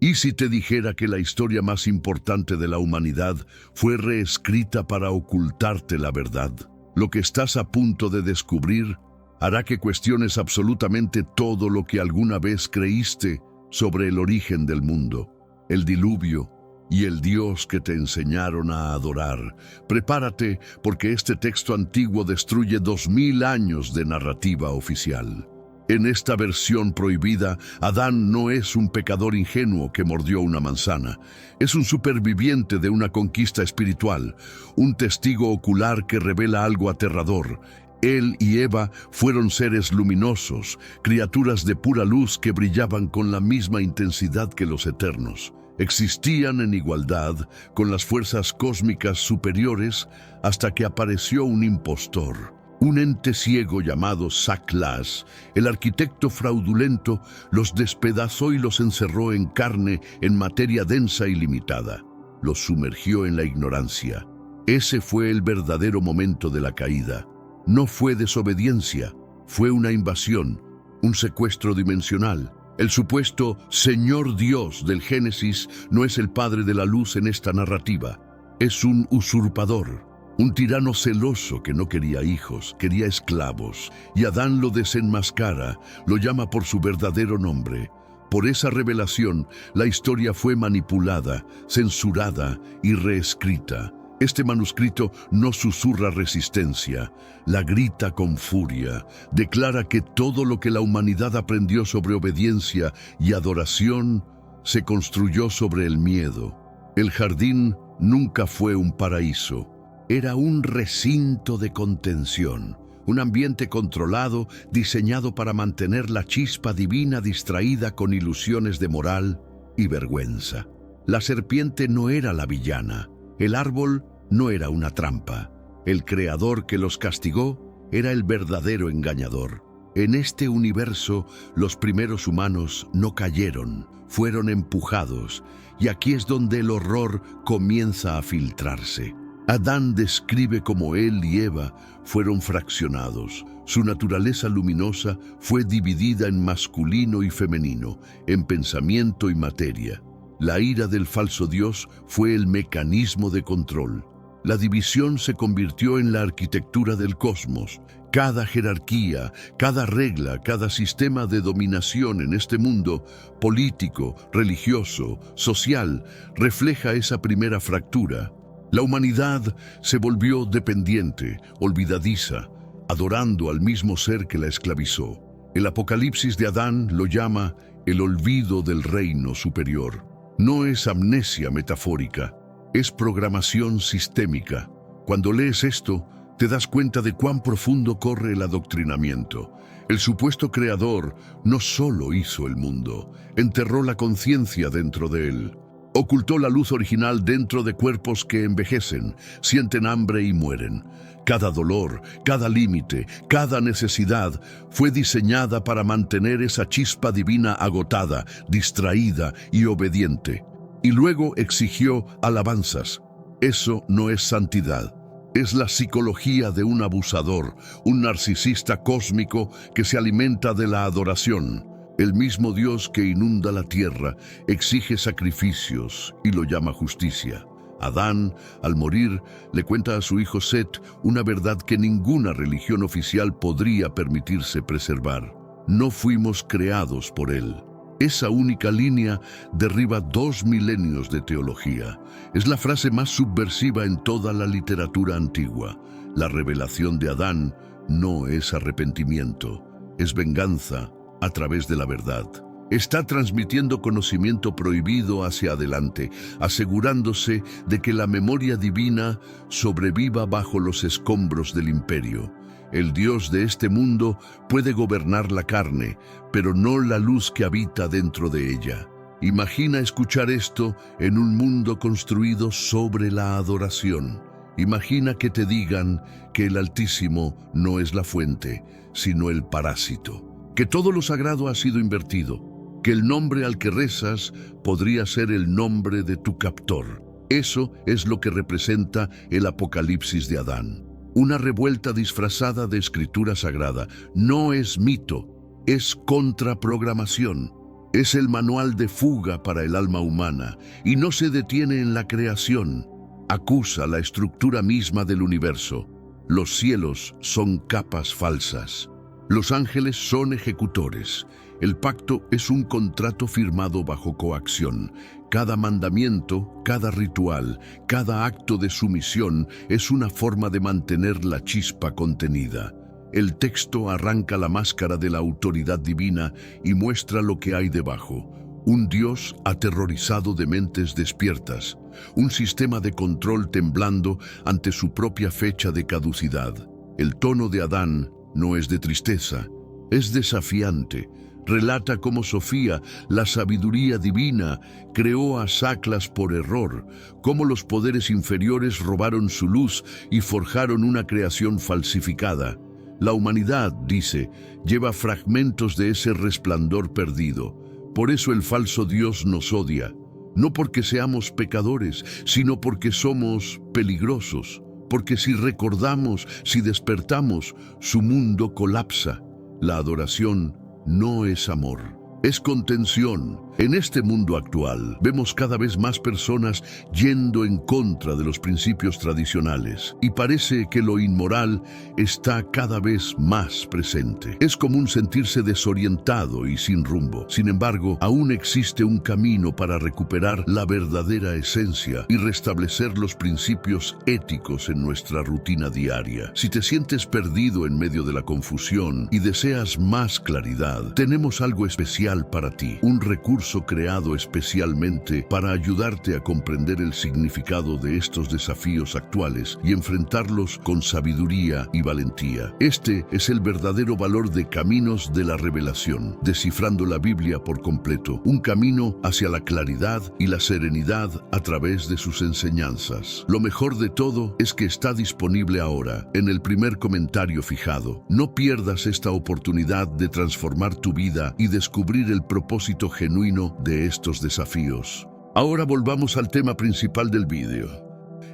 ¿Y si te dijera que la historia más importante de la humanidad fue reescrita para ocultarte la verdad? Lo que estás a punto de descubrir hará que cuestiones absolutamente todo lo que alguna vez creíste sobre el origen del mundo, el diluvio y el Dios que te enseñaron a adorar. Prepárate, porque este texto antiguo destruye 2000 años de narrativa oficial. En esta versión prohibida, Adán no es un pecador ingenuo que mordió una manzana. Es un superviviente de una conquista espiritual, un testigo ocular que revela algo aterrador. Él y Eva fueron seres luminosos, criaturas de pura luz que brillaban con la misma intensidad que los eternos. Existían en igualdad con las fuerzas cósmicas superiores hasta que apareció un impostor. Un ente ciego llamado Saclas, el arquitecto fraudulento, los despedazó y los encerró en carne, en materia densa y limitada. Los sumergió en la ignorancia. Ese fue el verdadero momento de la caída. No fue desobediencia, fue una invasión, un secuestro dimensional. El supuesto Señor Dios del Génesis no es el Padre de la Luz en esta narrativa. Es un usurpador. Un tirano celoso que no quería hijos, quería esclavos, y Adán lo desenmascara, lo llama por su verdadero nombre. Por esa revelación, la historia fue manipulada, censurada y reescrita. Este manuscrito no susurra resistencia, la grita con furia, declara que todo lo que la humanidad aprendió sobre obediencia y adoración se construyó sobre el miedo. El jardín nunca fue un paraíso. Era un recinto de contención, un ambiente controlado diseñado para mantener la chispa divina distraída con ilusiones de moral y vergüenza. La serpiente no era la villana, el árbol no era una trampa, el creador que los castigó era el verdadero engañador. En este universo, los primeros humanos no cayeron, fueron empujados, y aquí es donde el horror comienza a filtrarse. Adán describe cómo él y Eva fueron fraccionados. Su naturaleza luminosa fue dividida en masculino y femenino, en pensamiento y materia. La ira del falso Dios fue el mecanismo de control. La división se convirtió en la arquitectura del cosmos. Cada jerarquía, cada regla, cada sistema de dominación en este mundo, político, religioso, social, refleja esa primera fractura. La humanidad se volvió dependiente, olvidadiza, adorando al mismo ser que la esclavizó. El Apocalipsis de Adán lo llama el olvido del reino superior. No es amnesia metafórica, es programación sistémica. Cuando lees esto, te das cuenta de cuán profundo corre el adoctrinamiento. El supuesto creador no solo hizo el mundo, enterró la conciencia dentro de él. Ocultó la luz original dentro de cuerpos que envejecen, sienten hambre y mueren. Cada dolor, cada límite, cada necesidad fue diseñada para mantener esa chispa divina agotada, distraída y obediente. Y luego exigió alabanzas. Eso no es santidad. Es la psicología de un abusador, un narcisista cósmico que se alimenta de la adoración. El mismo Dios que inunda la tierra exige sacrificios y lo llama justicia. Adán, al morir, le cuenta a su hijo Set una verdad que ninguna religión oficial podría permitirse preservar. No fuimos creados por él. Esa única línea derriba 2 milenios de teología. Es la frase más subversiva en toda la literatura antigua. La revelación de Adán no es arrepentimiento, es venganza a través de la verdad. Está transmitiendo conocimiento prohibido hacia adelante, asegurándose de que la memoria divina sobreviva bajo los escombros del imperio. El Dios de este mundo puede gobernar la carne, pero no la luz que habita dentro de ella. Imagina escuchar esto en un mundo construido sobre la adoración. Imagina que te digan que el Altísimo no es la fuente, sino el parásito. Que todo lo sagrado ha sido invertido, que el nombre al que rezas podría ser el nombre de tu captor. Eso es lo que representa el Apocalipsis de Adán. Una revuelta disfrazada de escritura sagrada. No es mito, es contraprogramación. Es el manual de fuga para el alma humana y no se detiene en la creación. Acusa la estructura misma del universo. Los cielos son capas falsas. Los ángeles son ejecutores. El pacto es un contrato firmado bajo coacción. Cada mandamiento, cada ritual, cada acto de sumisión es una forma de mantener la chispa contenida. El texto arranca la máscara de la autoridad divina y muestra lo que hay debajo. Un Dios aterrorizado de mentes despiertas. Un sistema de control temblando ante su propia fecha de caducidad. El tono de Adán no es de tristeza, es desafiante. Relata cómo Sofía, la sabiduría divina, creó a Saclas por error, cómo los poderes inferiores robaron su luz y forjaron una creación falsificada. La humanidad, dice, lleva fragmentos de ese resplandor perdido. Por eso el falso Dios nos odia, no porque seamos pecadores, sino porque somos peligrosos, porque si recordamos, si despertamos, su mundo colapsa. La adoración no es amor, es contención. En este mundo actual, vemos cada vez más personas yendo en contra de los principios tradicionales y parece que lo inmoral está cada vez más presente. Es común sentirse desorientado y sin rumbo. Sin embargo, aún existe un camino para recuperar la verdadera esencia y restablecer los principios éticos en nuestra rutina diaria. Si te sientes perdido en medio de la confusión y deseas más claridad, tenemos algo especial para ti, un recurso creado especialmente para ayudarte a comprender el significado de estos desafíos actuales y enfrentarlos con sabiduría y valentía. Este es el verdadero valor de Caminos de la Revelación, descifrando la Biblia por completo, un camino hacia la claridad y la serenidad a través de sus enseñanzas. Lo mejor de todo es que está disponible ahora, en el primer comentario fijado. No pierdas esta oportunidad de transformar tu vida y descubrir el propósito genuino de estos desafíos. Ahora volvamos al tema principal del vídeo.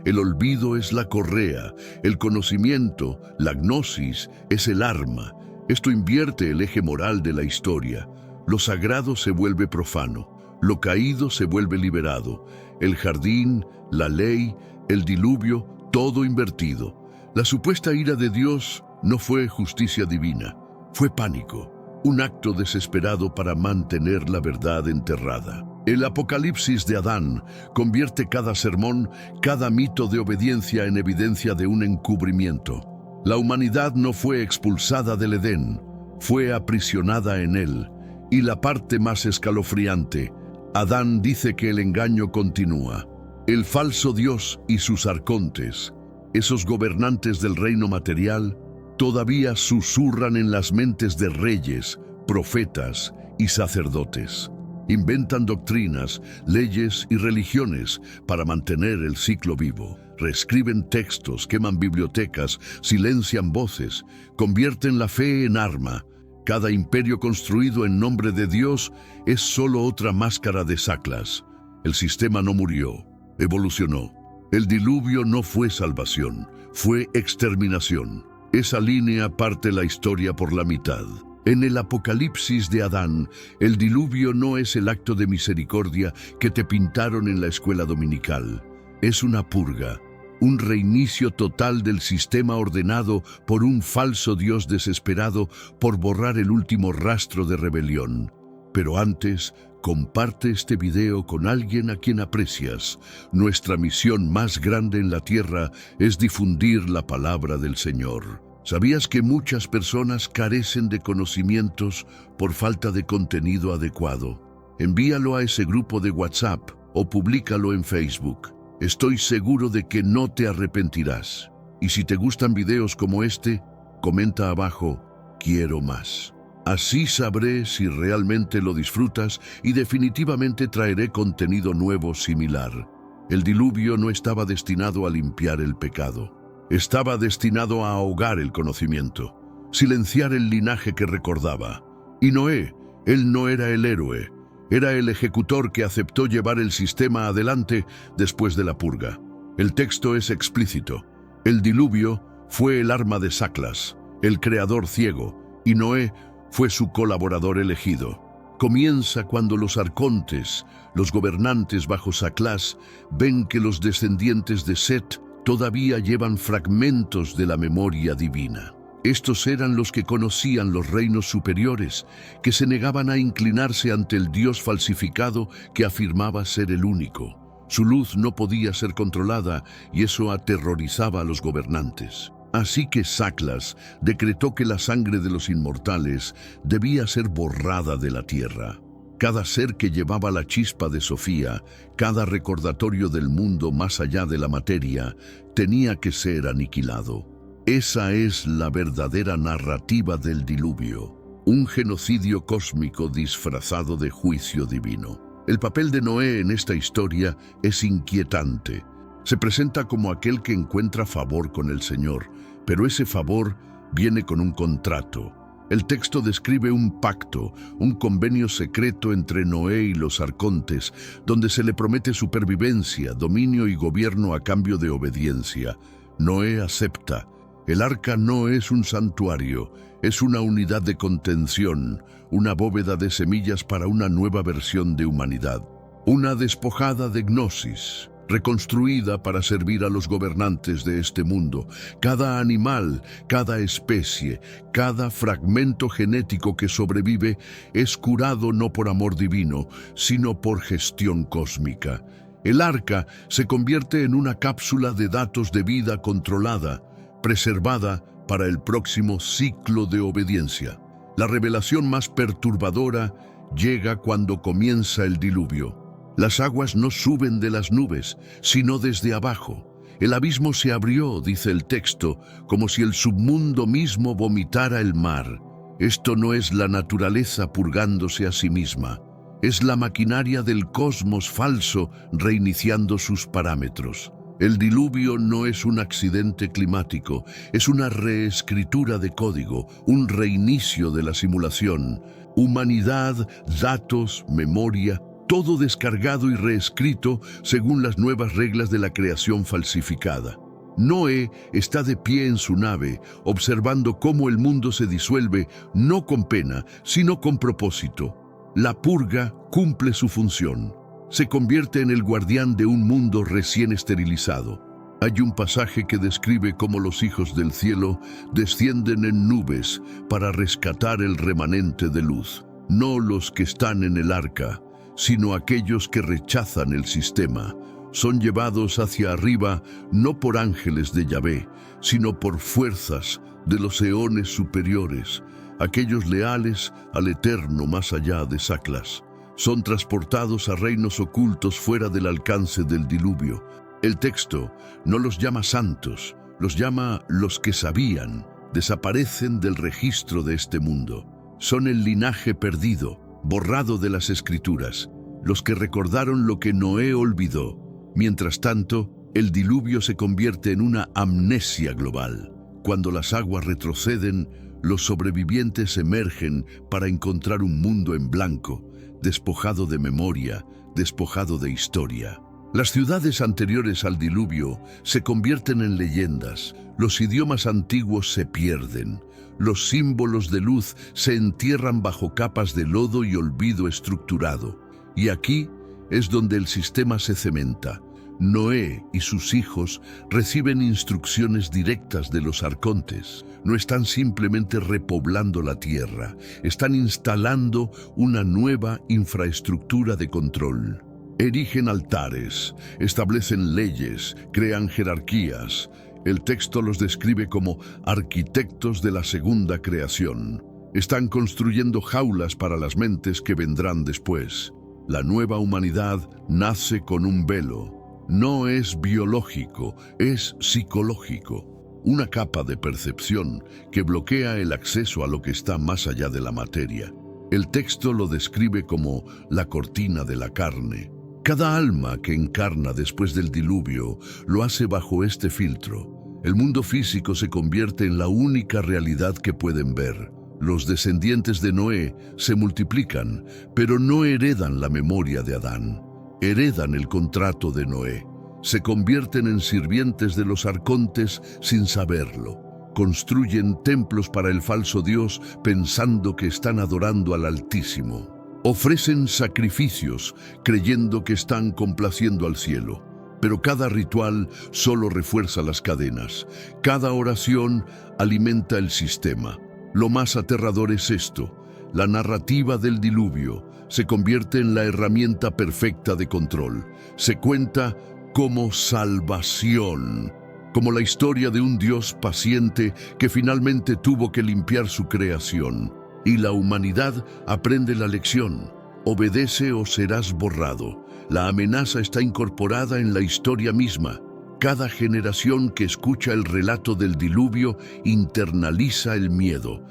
El olvido es la correa, el conocimiento, la gnosis, es el arma. Esto invierte el eje moral de la historia. Lo sagrado se vuelve profano, lo caído se vuelve liberado. El jardín, la ley, el diluvio, todo invertido. La supuesta ira de Dios no fue justicia divina, fue pánico. Un acto desesperado para mantener la verdad enterrada. El apocalipsis de Adán convierte cada sermón, cada mito de obediencia en evidencia de un encubrimiento. La humanidad no fue expulsada del Edén, fue aprisionada en él. Y la parte más escalofriante, Adán dice que el engaño continúa. El falso Dios y sus arcontes, esos gobernantes del reino material, todavía susurran en las mentes de reyes, profetas y sacerdotes. Inventan doctrinas, leyes y religiones para mantener el ciclo vivo. Reescriben textos, queman bibliotecas, silencian voces, convierten la fe en arma. Cada imperio construido en nombre de Dios es solo otra máscara de Saclas. El sistema no murió, evolucionó. El diluvio no fue salvación, fue exterminación. Esa línea parte la historia por la mitad. En el apocalipsis de Adán, el diluvio no es el acto de misericordia que te pintaron en la escuela dominical. Es una purga, un reinicio total del sistema ordenado por un falso Dios desesperado por borrar el último rastro de rebelión. Pero antes, comparte este video con alguien a quien aprecias. Nuestra misión más grande en la tierra es difundir la palabra del Señor. ¿Sabías que muchas personas carecen de conocimientos por falta de contenido adecuado? Envíalo a ese grupo de WhatsApp o públicalo en Facebook. Estoy seguro de que no te arrepentirás. Y si te gustan videos como este, comenta abajo, quiero más. Así sabré si realmente lo disfrutas y definitivamente traeré contenido nuevo similar. El diluvio no estaba destinado a limpiar el pecado. Estaba destinado a ahogar el conocimiento, silenciar el linaje que recordaba. Y Noé, él no era el héroe, era el ejecutor que aceptó llevar el sistema adelante después de la purga. El texto es explícito. El diluvio fue el arma de Saclas, el creador ciego, y Noé fue su colaborador elegido. Comienza cuando los arcontes, los gobernantes bajo Saclás, ven que los descendientes de Set todavía llevan fragmentos de la memoria divina. Estos eran los que conocían los reinos superiores, que se negaban a inclinarse ante el Dios falsificado que afirmaba ser el único. Su luz no podía ser controlada y eso aterrorizaba a los gobernantes. Así que Saclas decretó que la sangre de los inmortales debía ser borrada de la tierra. Cada ser que llevaba la chispa de Sofía, cada recordatorio del mundo más allá de la materia, tenía que ser aniquilado. Esa es la verdadera narrativa del diluvio, un genocidio cósmico disfrazado de juicio divino. El papel de Noé en esta historia es inquietante. Se presenta como aquel que encuentra favor con el Señor, pero ese favor viene con un contrato. El texto describe un pacto, un convenio secreto entre Noé y los arcontes, donde se le promete supervivencia, dominio y gobierno a cambio de obediencia. Noé acepta. El arca no es un santuario, es una unidad de contención, una bóveda de semillas para una nueva versión de humanidad. Una despojada de gnosis, reconstruida para servir a los gobernantes de este mundo. Cada animal, cada especie, cada fragmento genético que sobrevive es curado no por amor divino, sino por gestión cósmica. El arca se convierte en una cápsula de datos de vida controlada, preservada para el próximo ciclo de obediencia. La revelación más perturbadora llega cuando comienza el diluvio. Las aguas no suben de las nubes, sino desde abajo. El abismo se abrió, dice el texto, como si el submundo mismo vomitara el mar. Esto no es la naturaleza purgándose a sí misma. Es la maquinaria del cosmos falso reiniciando sus parámetros. El diluvio no es un accidente climático, es una reescritura de código, un reinicio de la simulación. Humanidad, datos, memoria, todo descargado y reescrito según las nuevas reglas de la creación falsificada. Noé está de pie en su nave, observando cómo el mundo se disuelve, no con pena, sino con propósito. La purga cumple su función. Se convierte en el guardián de un mundo recién esterilizado. Hay un pasaje que describe cómo los hijos del cielo descienden en nubes para rescatar el remanente de luz. No los que están en el arca, sino aquellos que rechazan el sistema. Son llevados hacia arriba no por ángeles de Yahvé, sino por fuerzas de los eones superiores, aquellos leales al eterno más allá de Saclas. Son transportados a reinos ocultos fuera del alcance del diluvio. El texto no los llama santos, los llama los que sabían, desaparecen del registro de este mundo. Son el linaje perdido, borrado de las escrituras, los que recordaron lo que Noé olvidó. Mientras tanto, el diluvio se convierte en una amnesia global. Cuando las aguas retroceden, los sobrevivientes emergen para encontrar un mundo en blanco, despojado de memoria, despojado de historia. Las ciudades anteriores al diluvio se convierten en leyendas, los idiomas antiguos se pierden, los símbolos de luz se entierran bajo capas de lodo y olvido estructurado. Y aquí es donde el sistema se cementa. Noé y sus hijos reciben instrucciones directas de los arcontes. No están simplemente repoblando la tierra, están instalando una nueva infraestructura de control. Erigen altares, establecen leyes, crean jerarquías. El texto los describe como arquitectos de la segunda creación. Están construyendo jaulas para las mentes que vendrán después. La nueva humanidad nace con un velo. No es biológico, es psicológico. Una capa de percepción que bloquea el acceso a lo que está más allá de la materia. El texto lo describe como la cortina de la carne. Cada alma que encarna después del diluvio lo hace bajo este filtro. El mundo físico se convierte en la única realidad que pueden ver. Los descendientes de Noé se multiplican, pero no heredan la memoria de Adán. Heredan el contrato de Noé. Se convierten en sirvientes de los arcontes sin saberlo. Construyen templos para el falso Dios pensando que están adorando al Altísimo. Ofrecen sacrificios creyendo que están complaciendo al cielo. Pero cada ritual solo refuerza las cadenas. Cada oración alimenta el sistema. Lo más aterrador es esto: la narrativa del diluvio se convierte en la herramienta perfecta de control. Se cuenta como salvación, como la historia de un Dios paciente que finalmente tuvo que limpiar su creación. Y la humanidad aprende la lección: obedece o serás borrado. La amenaza está incorporada en la historia misma. Cada generación que escucha el relato del diluvio internaliza el miedo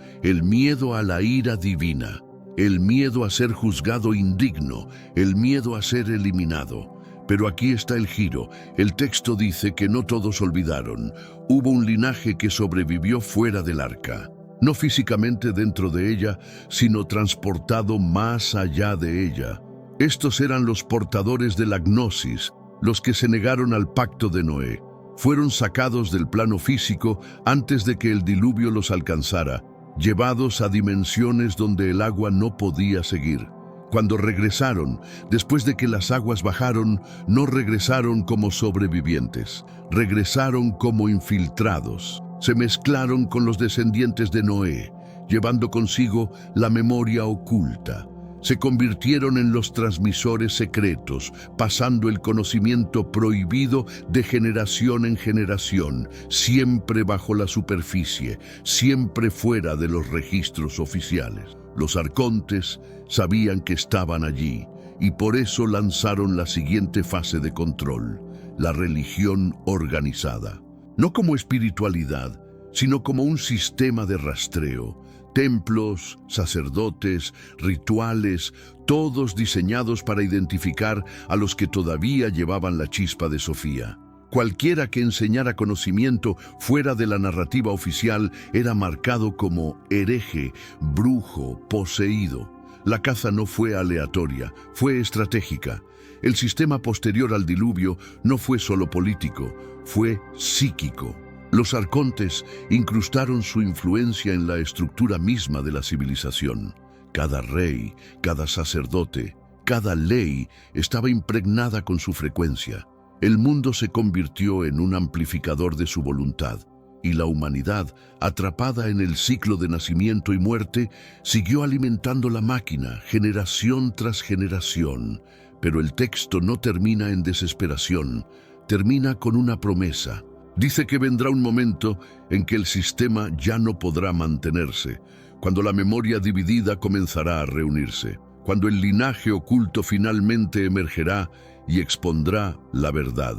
a la ira divina, el miedo a ser juzgado indigno, el miedo a ser eliminado. Pero aquí está el giro. El texto dice que no todos olvidaron. Hubo un linaje que sobrevivió fuera del arca. No físicamente dentro de ella, sino transportado más allá de ella. Estos eran los portadores de la gnosis, los que se negaron al pacto de Noé. Fueron sacados del plano físico antes de que el diluvio los alcanzara, llevados a dimensiones donde el agua no podía seguir. Cuando regresaron, después de que las aguas bajaron, no regresaron como sobrevivientes, regresaron como infiltrados. Se mezclaron con los descendientes de Noé, llevando consigo la memoria oculta. Se convirtieron en los transmisores secretos, pasando el conocimiento prohibido de generación en generación, siempre bajo la superficie, siempre fuera de los registros oficiales. Los arcontes sabían que estaban allí y por eso lanzaron la siguiente fase de control: la religión organizada. No como espiritualidad, sino como un sistema de rastreo. Templos, sacerdotes, rituales, todos diseñados para identificar a los que todavía llevaban la chispa de Sofía. Cualquiera que enseñara conocimiento fuera de la narrativa oficial era marcado como hereje, brujo, poseído. La caza no fue aleatoria, fue estratégica. El sistema posterior al diluvio no fue solo político, fue psíquico. Los arcontes incrustaron su influencia en la estructura misma de la civilización. Cada rey, cada sacerdote, cada ley estaba impregnada con su frecuencia. El mundo se convirtió en un amplificador de su voluntad, y la humanidad, atrapada en el ciclo de nacimiento y muerte, siguió alimentando la máquina, generación tras generación. Pero el texto no termina en desesperación, termina con una promesa. Dice que vendrá un momento en que el sistema ya no podrá mantenerse, cuando la memoria dividida comenzará a reunirse, cuando el linaje oculto finalmente emergerá y expondrá la verdad,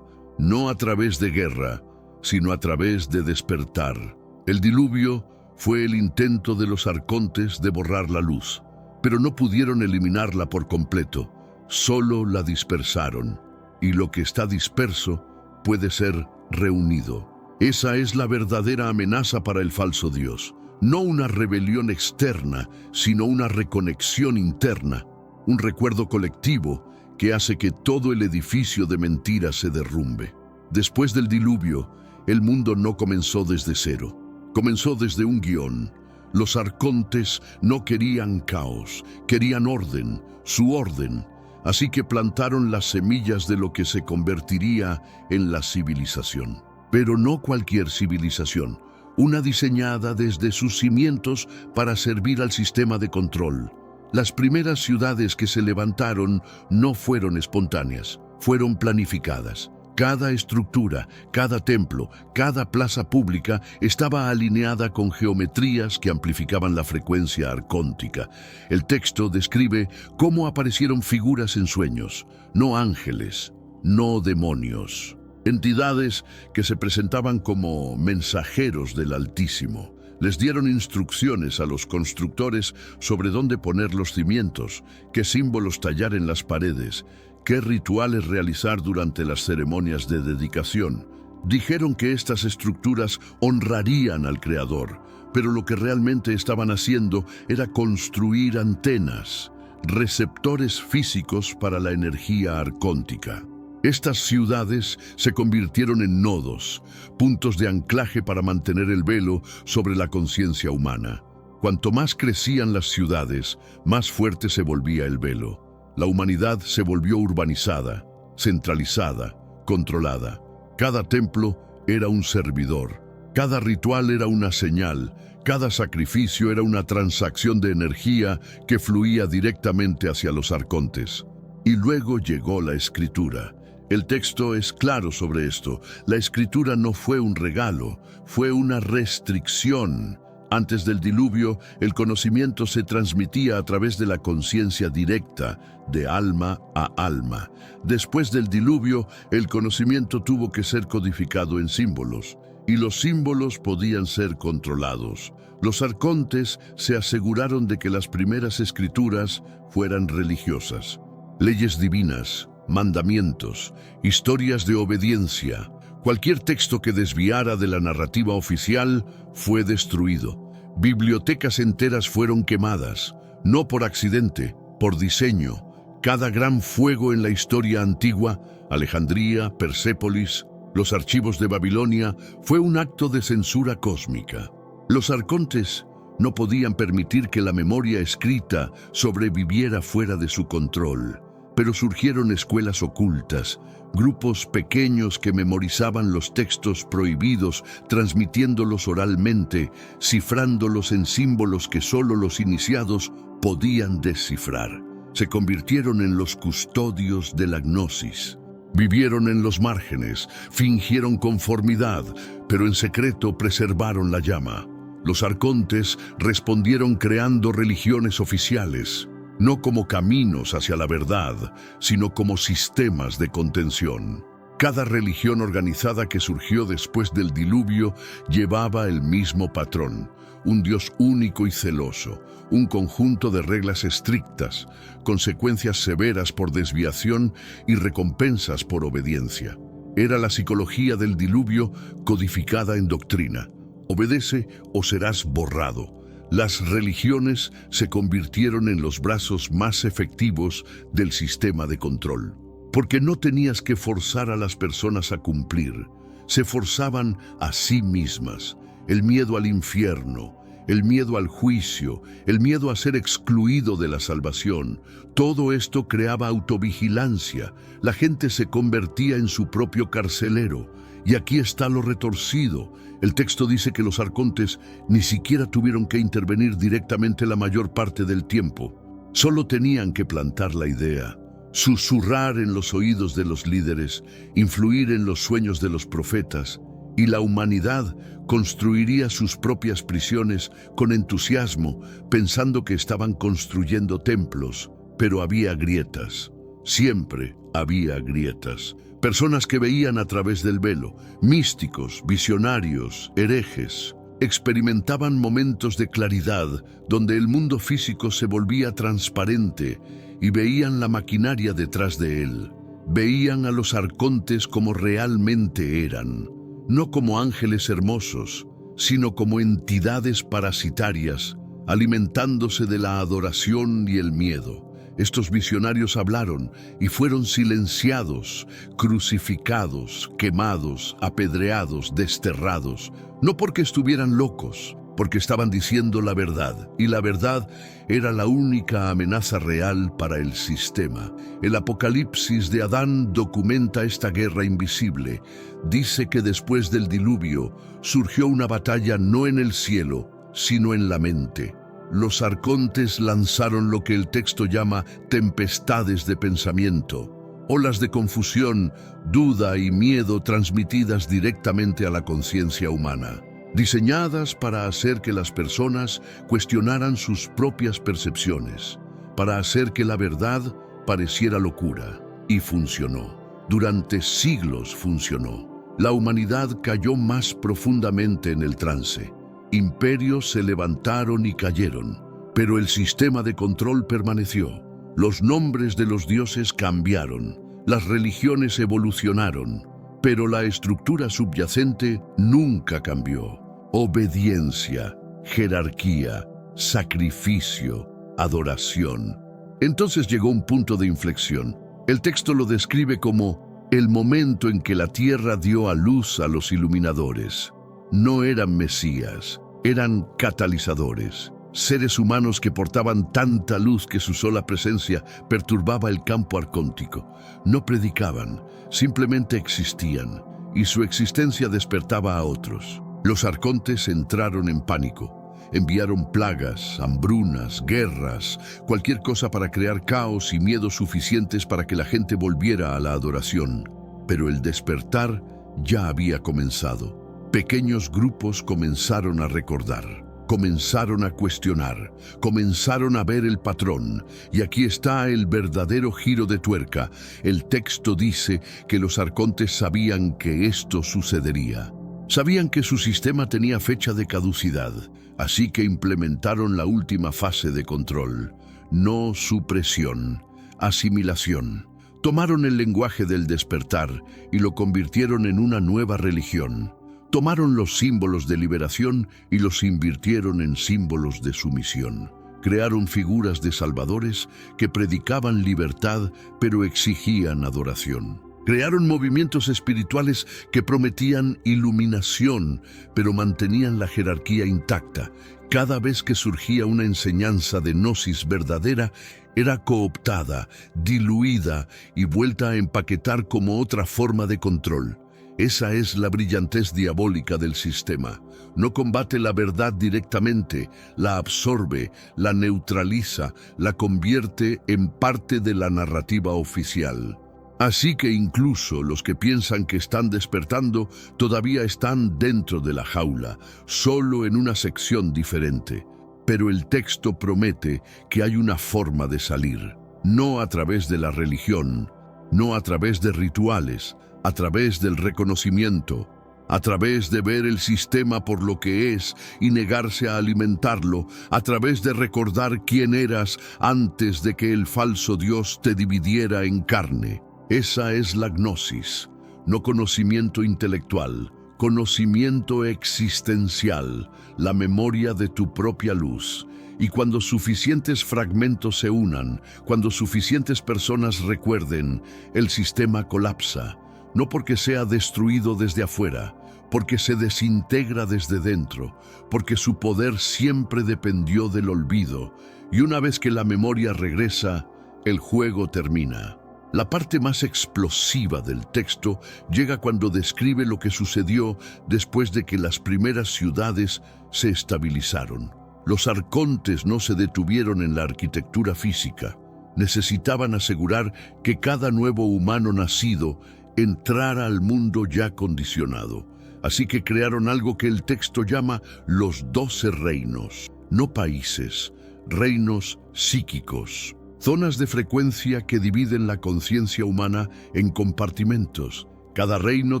no a través de guerra, sino a través de despertar. El diluvio fue el intento de los arcontes de borrar la luz, pero no pudieron eliminarla por completo, solo la dispersaron, y lo que está disperso puede ser reunido. Esa es la verdadera amenaza para el falso Dios. No una rebelión externa, sino una reconexión interna, un recuerdo colectivo que hace que todo el edificio de mentiras se derrumbe. Después del diluvio, el mundo no comenzó desde cero, comenzó desde un guión. Los arcontes no querían caos, querían orden, su orden. Así que plantaron las semillas de lo que se convertiría en la civilización. Pero no cualquier civilización, una diseñada desde sus cimientos para servir al sistema de control. Las primeras ciudades que se levantaron no fueron espontáneas, fueron planificadas. Cada estructura, cada templo, cada plaza pública estaba alineada con geometrías que amplificaban la frecuencia arcóntica. El texto describe cómo aparecieron figuras en sueños, no ángeles, no demonios. Entidades que se presentaban como mensajeros del Altísimo. Les dieron instrucciones a los constructores sobre dónde poner los cimientos, qué símbolos tallar en las paredes, qué rituales realizar durante las ceremonias de dedicación. Dijeron que estas estructuras honrarían al Creador, pero lo que realmente estaban haciendo era construir antenas, receptores físicos para la energía arcóntica. Estas ciudades se convirtieron en nodos, puntos de anclaje para mantener el velo sobre la conciencia humana. Cuanto más crecían las ciudades, más fuerte se volvía el velo. La humanidad se volvió urbanizada, centralizada, controlada. Cada templo era un servidor, cada ritual era una señal, cada sacrificio era una transacción de energía que fluía directamente hacia los arcontes. Y luego llegó la escritura. El texto es claro sobre esto. La escritura no fue un regalo, fue una restricción. Antes del diluvio, el conocimiento se transmitía a través de la conciencia directa, de alma a alma. Después del diluvio, el conocimiento tuvo que ser codificado en símbolos, y los símbolos podían ser controlados. Los arcontes se aseguraron de que las primeras escrituras fueran religiosas. Leyes divinas, mandamientos, historias de obediencia. Cualquier texto que desviara de la narrativa oficial fue destruido. Bibliotecas enteras fueron quemadas, no por accidente, por diseño. Cada gran fuego en la historia antigua, Alejandría, Persépolis, los archivos de Babilonia, fue un acto de censura cósmica. Los arcontes no podían permitir que la memoria escrita sobreviviera fuera de su control. Pero surgieron escuelas ocultas, grupos pequeños que memorizaban los textos prohibidos, transmitiéndolos oralmente, cifrándolos en símbolos que solo los iniciados podían descifrar. Se convirtieron en los custodios de la gnosis. Vivieron en los márgenes, fingieron conformidad, pero en secreto preservaron la llama. Los arcontes respondieron creando religiones oficiales, no como caminos hacia la verdad, sino como sistemas de contención. Cada religión organizada que surgió después del diluvio llevaba el mismo patrón: un Dios único y celoso, un conjunto de reglas estrictas, consecuencias severas por desviación y recompensas por obediencia. Era la psicología del diluvio codificada en doctrina: obedece o serás borrado. Las religiones se convirtieron en los brazos más efectivos del sistema de control, porque no tenías que forzar a las personas a cumplir, se forzaban a sí mismas. El miedo al infierno, el miedo al juicio, el miedo a ser excluido de la salvación, todo esto creaba autovigilancia. La gente se convertía en su propio carcelero. Y aquí está lo retorcido. El texto dice que los arcontes ni siquiera tuvieron que intervenir directamente la mayor parte del tiempo. Solo tenían que plantar la idea, susurrar en los oídos de los líderes, influir en los sueños de los profetas, y la humanidad construiría sus propias prisiones con entusiasmo, pensando que estaban construyendo templos. Pero había grietas. Siempre había grietas. Personas que veían a través del velo, místicos, visionarios, herejes, experimentaban momentos de claridad donde el mundo físico se volvía transparente y veían la maquinaria detrás de él. Veían a los arcontes como realmente eran, no como ángeles hermosos, sino como entidades parasitarias, alimentándose de la adoración y el miedo. Estos visionarios hablaron y fueron silenciados, crucificados, quemados, apedreados, desterrados, no porque estuvieran locos, porque estaban diciendo la verdad, y la verdad era la única amenaza real para el sistema. El Apocalipsis de Adán documenta esta guerra invisible. Dice que después del diluvio surgió una batalla no en el cielo, sino en la mente. Los arcontes lanzaron lo que el texto llama tempestades de pensamiento, olas de confusión, duda y miedo transmitidas directamente a la conciencia humana, diseñadas para hacer que las personas cuestionaran sus propias percepciones, para hacer que la verdad pareciera locura. Y funcionó. Durante siglos funcionó. La humanidad cayó más profundamente en el trance. Imperios se levantaron y cayeron, pero el sistema de control permaneció. Los nombres de los dioses cambiaron, las religiones evolucionaron, pero la estructura subyacente nunca cambió. Obediencia, jerarquía, sacrificio, adoración. Entonces llegó un punto de inflexión. El texto lo describe como el momento en que la tierra dio a luz a los iluminadores. No eran mesías, eran catalizadores, seres humanos que portaban tanta luz que su sola presencia perturbaba el campo arcóntico. No predicaban, simplemente existían, y su existencia despertaba a otros. Los arcontes entraron en pánico. Enviaron plagas, hambrunas, guerras, cualquier cosa para crear caos y miedo suficientes para que la gente volviera a la adoración. Pero el despertar ya había comenzado. Pequeños grupos comenzaron a recordar, comenzaron a cuestionar, comenzaron a ver el patrón. Y aquí está el verdadero giro de tuerca. El texto dice que los arcontes sabían que esto sucedería. Sabían que su sistema tenía fecha de caducidad, así que implementaron la última fase de control. No supresión, asimilación. Tomaron el lenguaje del despertar y lo convirtieron en una nueva religión. Tomaron los símbolos de liberación y los invirtieron en símbolos de sumisión. Crearon figuras de salvadores que predicaban libertad pero exigían adoración. Crearon movimientos espirituales que prometían iluminación, pero mantenían la jerarquía intacta. Cada vez que surgía una enseñanza de gnosis verdadera, era cooptada, diluida y vuelta a empaquetar como otra forma de control. Esa es la brillantez diabólica del sistema. No combate la verdad directamente, la absorbe, la neutraliza, la convierte en parte de la narrativa oficial. Así que incluso los que piensan que están despertando todavía están dentro de la jaula, solo en una sección diferente. Pero el texto promete que hay una forma de salir, no a través de la religión, no a través de rituales, a través del reconocimiento, a través de ver el sistema por lo que es y negarse a alimentarlo, a través de recordar quién eras antes de que el falso Dios te dividiera en carne. Esa es la gnosis, no conocimiento intelectual, conocimiento existencial, la memoria de tu propia luz. Y cuando suficientes fragmentos se unan, cuando suficientes personas recuerden, el sistema colapsa, no porque sea destruido desde afuera, porque se desintegra desde dentro, porque su poder siempre dependió del olvido, y una vez que la memoria regresa, el juego termina. La parte más explosiva del texto llega cuando describe lo que sucedió después de que las primeras ciudades se estabilizaron. Los arcontes no se detuvieron en la arquitectura física. Necesitaban asegurar que cada nuevo humano nacido entrara al mundo ya condicionado. Así que crearon algo que el texto llama los 12 reinos, no países, reinos psíquicos. Zonas de frecuencia que dividen la conciencia humana en compartimentos. Cada reino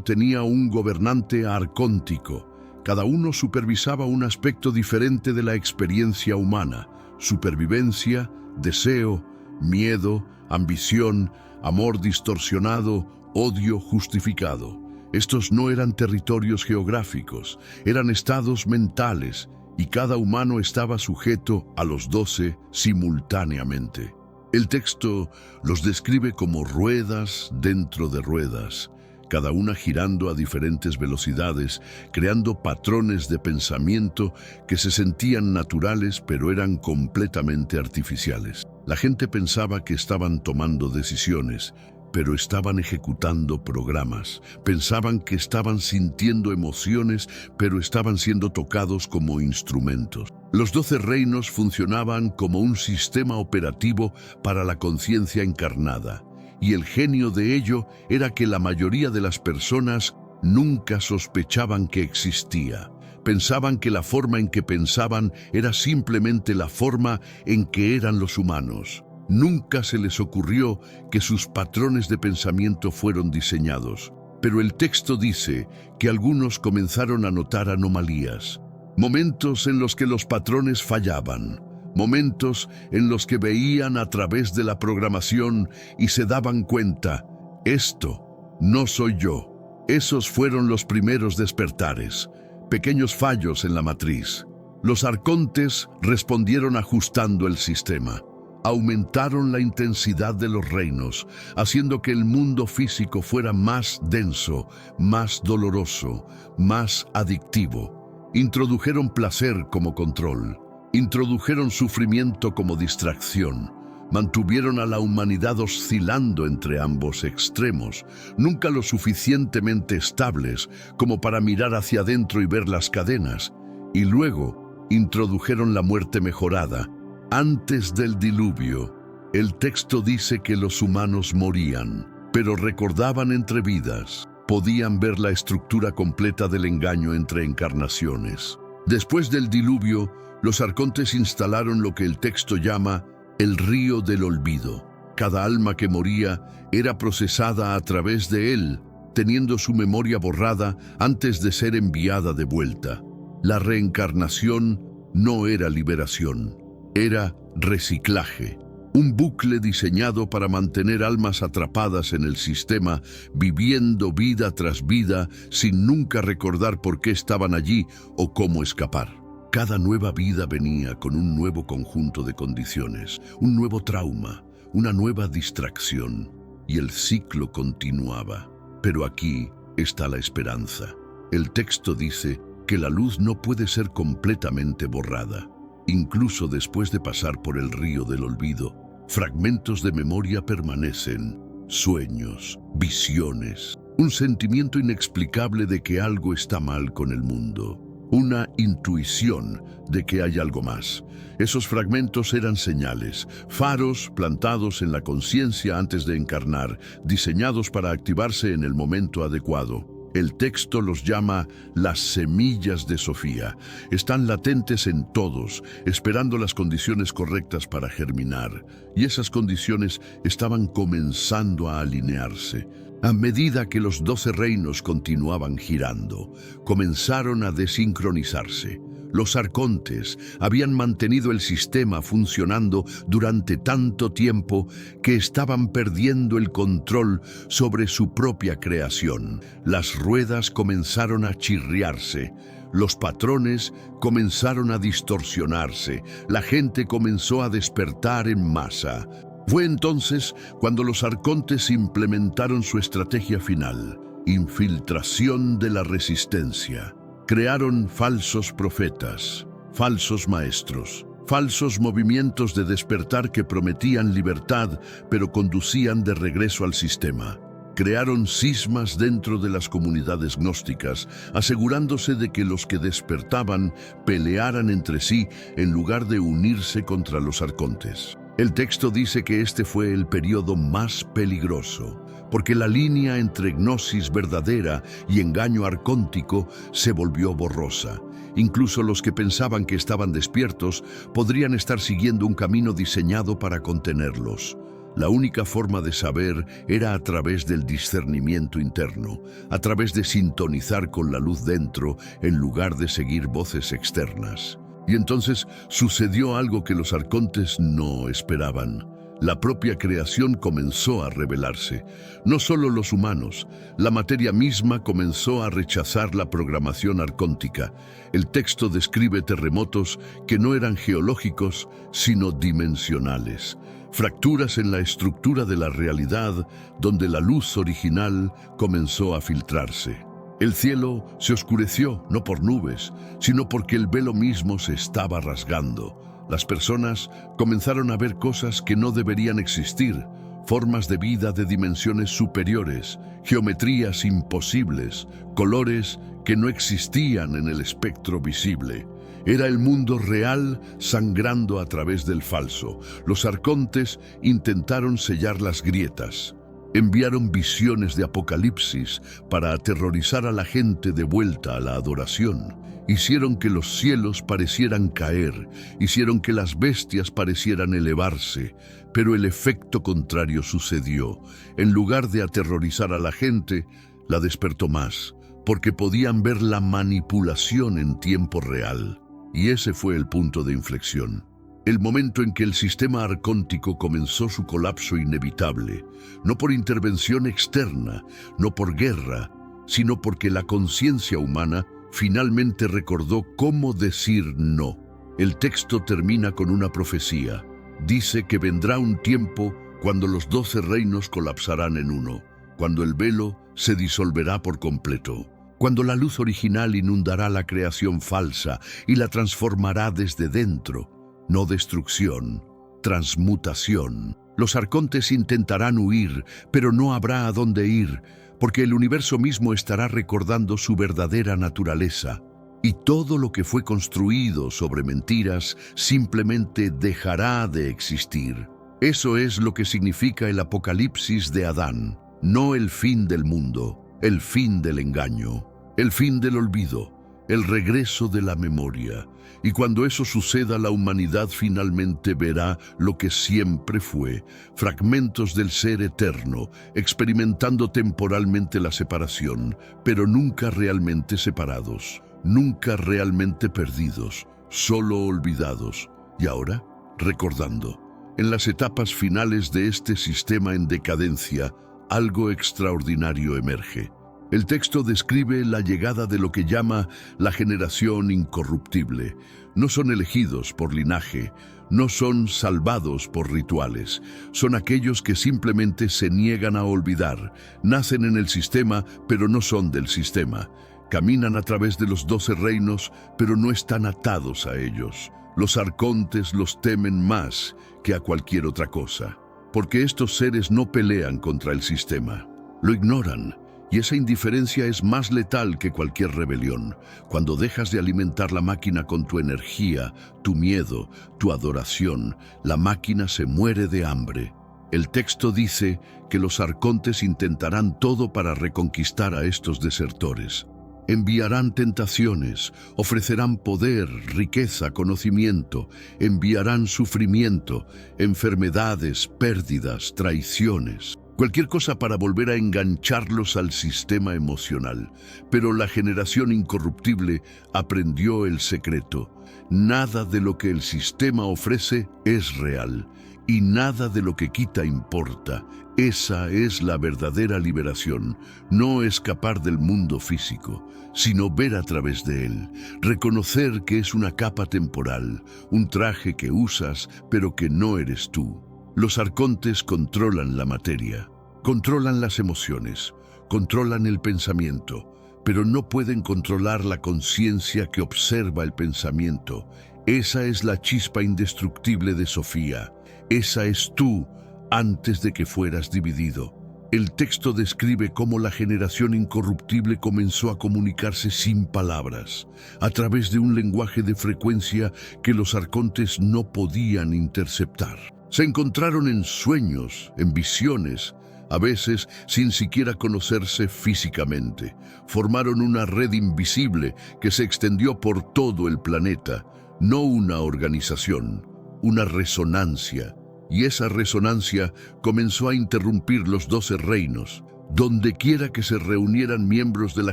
tenía un gobernante arcóntico. Cada uno supervisaba un aspecto diferente de la experiencia humana: supervivencia, deseo, miedo, ambición, amor distorsionado, odio justificado. Estos no eran territorios geográficos, eran estados mentales, y cada humano estaba sujeto a los 12 simultáneamente. El texto los describe como ruedas dentro de ruedas, cada una girando a diferentes velocidades, creando patrones de pensamiento que se sentían naturales pero eran completamente artificiales. La gente pensaba que estaban tomando decisiones, pero estaban ejecutando programas. Pensaban que estaban sintiendo emociones, pero estaban siendo tocados como instrumentos. Los 12 reinos funcionaban como un sistema operativo para la conciencia encarnada, y el genio de ello era que la mayoría de las personas nunca sospechaban que existía. Pensaban que la forma en que pensaban era simplemente la forma en que eran los humanos. Nunca se les ocurrió que sus patrones de pensamiento fueron diseñados. Pero el texto dice que algunos comenzaron a notar anomalías. Momentos en los que los patrones fallaban. Momentos en los que veían a través de la programación y se daban cuenta: esto no soy yo. Esos fueron los primeros despertares, pequeños fallos en la matriz. Los arcontes respondieron ajustando el sistema. Aumentaron la intensidad de los reinos, haciendo que el mundo físico fuera más denso, más doloroso, más adictivo. Introdujeron placer como control. Introdujeron sufrimiento como distracción. Mantuvieron a la humanidad oscilando entre ambos extremos, nunca lo suficientemente estables como para mirar hacia adentro y ver las cadenas. Y luego introdujeron la muerte mejorada. Antes del diluvio, el texto dice que los humanos morían, pero recordaban entre vidas. Podían ver la estructura completa del engaño entre encarnaciones. Después del diluvio, los arcontes instalaron lo que el texto llama el río del olvido. Cada alma que moría era procesada a través de él, teniendo su memoria borrada antes de ser enviada de vuelta. La reencarnación no era liberación, era reciclaje. Un bucle diseñado para mantener almas atrapadas en el sistema, viviendo vida tras vida, sin nunca recordar por qué estaban allí o cómo escapar. Cada nueva vida venía con un nuevo conjunto de condiciones, un nuevo trauma, una nueva distracción, y el ciclo continuaba. Pero aquí está la esperanza. El texto dice que la luz no puede ser completamente borrada. Incluso después de pasar por el río del olvido, fragmentos de memoria permanecen, sueños, visiones, un sentimiento inexplicable de que algo está mal con el mundo. Una intuición de que hay algo más. Esos fragmentos eran señales, faros plantados en la conciencia antes de encarnar, diseñados para activarse en el momento adecuado. El texto los llama las semillas de Sofía. Están latentes en todos, esperando las condiciones correctas para germinar. Y esas condiciones estaban comenzando a alinearse. A medida que los 12 reinos continuaban girando, comenzaron a desincronizarse. Los arcontes habían mantenido el sistema funcionando durante tanto tiempo que estaban perdiendo el control sobre su propia creación. Las ruedas comenzaron a chirriarse, los patrones comenzaron a distorsionarse, la gente comenzó a despertar en masa. Fue entonces cuando los arcontes implementaron su estrategia final, infiltración de la resistencia. Crearon falsos profetas, falsos maestros, falsos movimientos de despertar que prometían libertad, pero conducían de regreso al sistema. Crearon cismas dentro de las comunidades gnósticas, asegurándose de que los que despertaban pelearan entre sí en lugar de unirse contra los arcontes. El texto dice que este fue el periodo más peligroso, porque la línea entre gnosis verdadera y engaño arcóntico se volvió borrosa. Incluso los que pensaban que estaban despiertos podrían estar siguiendo un camino diseñado para contenerlos. La única forma de saber era a través del discernimiento interno, a través de sintonizar con la luz dentro en lugar de seguir voces externas. Y entonces sucedió algo que los arcontes no esperaban. La propia creación comenzó a rebelarse. No solo los humanos, la materia misma comenzó a rechazar la programación arcóntica. El texto describe terremotos que no eran geológicos, sino dimensionales. Fracturas en la estructura de la realidad, donde la luz original comenzó a filtrarse. El cielo se oscureció, no por nubes, sino porque el velo mismo se estaba rasgando. Las personas comenzaron a ver cosas que no deberían existir, formas de vida de dimensiones superiores, geometrías imposibles, colores que no existían en el espectro visible. Era el mundo real sangrando a través del falso. Los arcontes intentaron sellar las grietas. Enviaron visiones de Apocalipsis para aterrorizar a la gente de vuelta a la adoración. Hicieron que los cielos parecieran caer, hicieron que las bestias parecieran elevarse, pero el efecto contrario sucedió. En lugar de aterrorizar a la gente, la despertó más, porque podían ver la manipulación en tiempo real. Y ese fue el punto de inflexión. El momento en que el sistema arcóntico comenzó su colapso inevitable, no por intervención externa, no por guerra, sino porque la conciencia humana finalmente recordó cómo decir no. El texto termina con una profecía. Dice que vendrá un tiempo cuando los 12 reinos colapsarán en uno, cuando el velo se disolverá por completo. cuando la luz original inundará la creación falsa y la transformará desde dentro. No destrucción, transmutación. Los arcontes intentarán huir, pero no habrá a dónde ir, porque el universo mismo estará recordando su verdadera naturaleza. Y todo lo que fue construido sobre mentiras simplemente dejará de existir. Eso es lo que significa el apocalipsis de Adán, no el fin del mundo, el fin del engaño, el fin del olvido, el regreso de la memoria. Y cuando eso suceda, la humanidad finalmente verá lo que siempre fue, fragmentos del ser eterno, experimentando temporalmente la separación, pero nunca realmente separados, nunca realmente perdidos, solo olvidados, y ahora recordando. En las etapas finales de este sistema en decadencia, algo extraordinario emerge. El texto describe la llegada de lo que llama la generación incorruptible. No son elegidos por linaje, no son salvados por rituales. Son aquellos que simplemente se niegan a olvidar. Nacen en el sistema, pero no son del sistema. Caminan a través de los 12 reinos, pero no están atados a ellos. Los arcontes los temen más que a cualquier otra cosa, porque estos seres no pelean contra el sistema. Lo ignoran. Y esa indiferencia es más letal que cualquier rebelión. Cuando dejas de alimentar la máquina con tu energía, tu miedo, tu adoración, la máquina se muere de hambre. El texto dice que los arcontes intentarán todo para reconquistar a estos desertores. Enviarán tentaciones, ofrecerán poder, riqueza, conocimiento, enviarán sufrimiento, enfermedades, pérdidas, traiciones. Cualquier cosa para volver a engancharlos al sistema emocional. Pero la generación incorruptible aprendió el secreto. Nada de lo que el sistema ofrece es real, y nada de lo que quita importa. Esa es la verdadera liberación, no escapar del mundo físico, sino ver a través de él, reconocer que es una capa temporal, un traje que usas, pero que no eres tú. Los arcontes controlan la materia, controlan las emociones, controlan el pensamiento, pero no pueden controlar la conciencia que observa el pensamiento. Esa es la chispa indestructible de Sofía. Esa es tú antes de que fueras dividido. El texto describe cómo la generación incorruptible comenzó a comunicarse sin palabras, a través de un lenguaje de frecuencia que los arcontes no podían interceptar. Se encontraron en sueños, en visiones, a veces sin siquiera conocerse físicamente. Formaron una red invisible que se extendió por todo el planeta, no una organización, una resonancia. Y esa resonancia comenzó a interrumpir los 12 reinos. Donde quiera que se reunieran miembros de la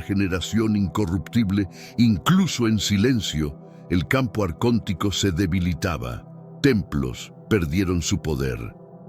generación incorruptible, incluso en silencio, el campo arcóntico se debilitaba. Templos perdieron su poder.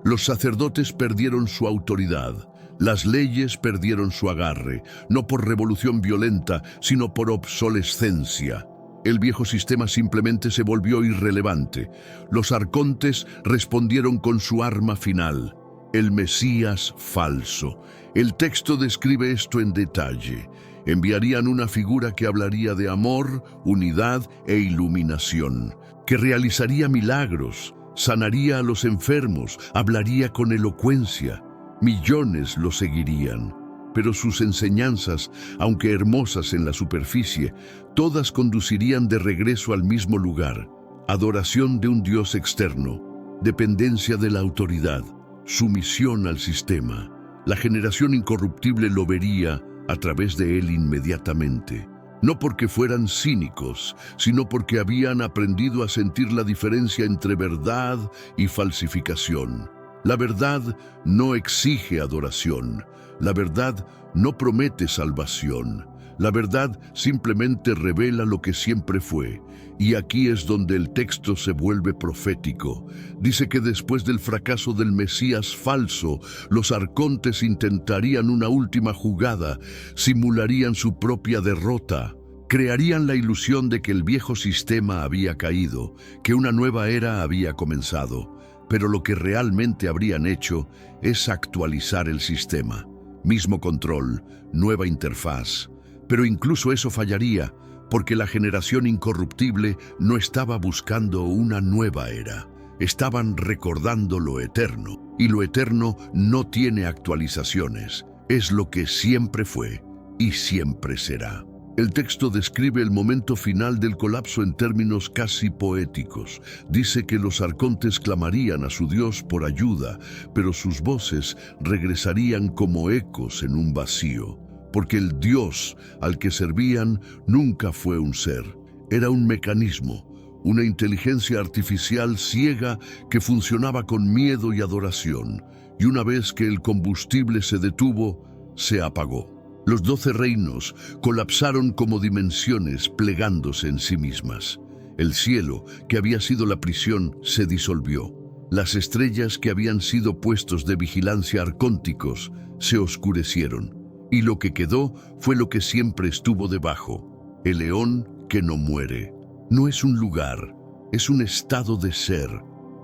Los sacerdotes perdieron su autoridad. Las leyes perdieron su agarre, no por revolución violenta, sino por obsolescencia. El viejo sistema simplemente se volvió irrelevante. Los arcontes respondieron con su arma final, el Mesías falso. El texto describe esto en detalle. Enviarían una figura que hablaría de amor, unidad e iluminación, que realizaría milagros, sanaría a los enfermos, hablaría con elocuencia. Millones lo seguirían. Pero sus enseñanzas, aunque hermosas en la superficie, todas conducirían de regreso al mismo lugar: adoración de un Dios externo, dependencia de la autoridad, sumisión al sistema. La generación incorruptible lo vería a través de él inmediatamente. No porque fueran cínicos, sino porque habían aprendido a sentir la diferencia entre verdad y falsificación. La verdad no exige adoración. La verdad no promete salvación. La verdad simplemente revela lo que siempre fue. Y aquí es donde el texto se vuelve profético. Dice que después del fracaso del Mesías falso, los arcontes intentarían una última jugada, simularían su propia derrota. Crearían la ilusión de que el viejo sistema había caído, que una nueva era había comenzado. Pero lo que realmente habrían hecho es actualizar el sistema. Mismo control, nueva interfaz, Pero incluso eso fallaría, porque la generación incorruptible no estaba buscando una nueva era. Estaban recordando lo eterno, y lo eterno no tiene actualizaciones. Es lo que siempre fue y siempre será. El texto describe el momento final del colapso en términos casi poéticos. Dice que los arcontes clamarían a su Dios por ayuda, pero sus voces regresarían como ecos en un vacío, porque el Dios al que servían nunca fue un ser, era un mecanismo, una inteligencia artificial ciega que funcionaba con miedo y adoración, y una vez que el combustible se detuvo, se apagó. Los 12 reinos colapsaron como dimensiones plegándose en sí mismas. El cielo, que había sido la prisión, se disolvió. Las estrellas que habían sido puestos de vigilancia arcónticos se oscurecieron. Y lo que quedó fue lo que siempre estuvo debajo, el león que no muere. No es un lugar, es un estado de ser,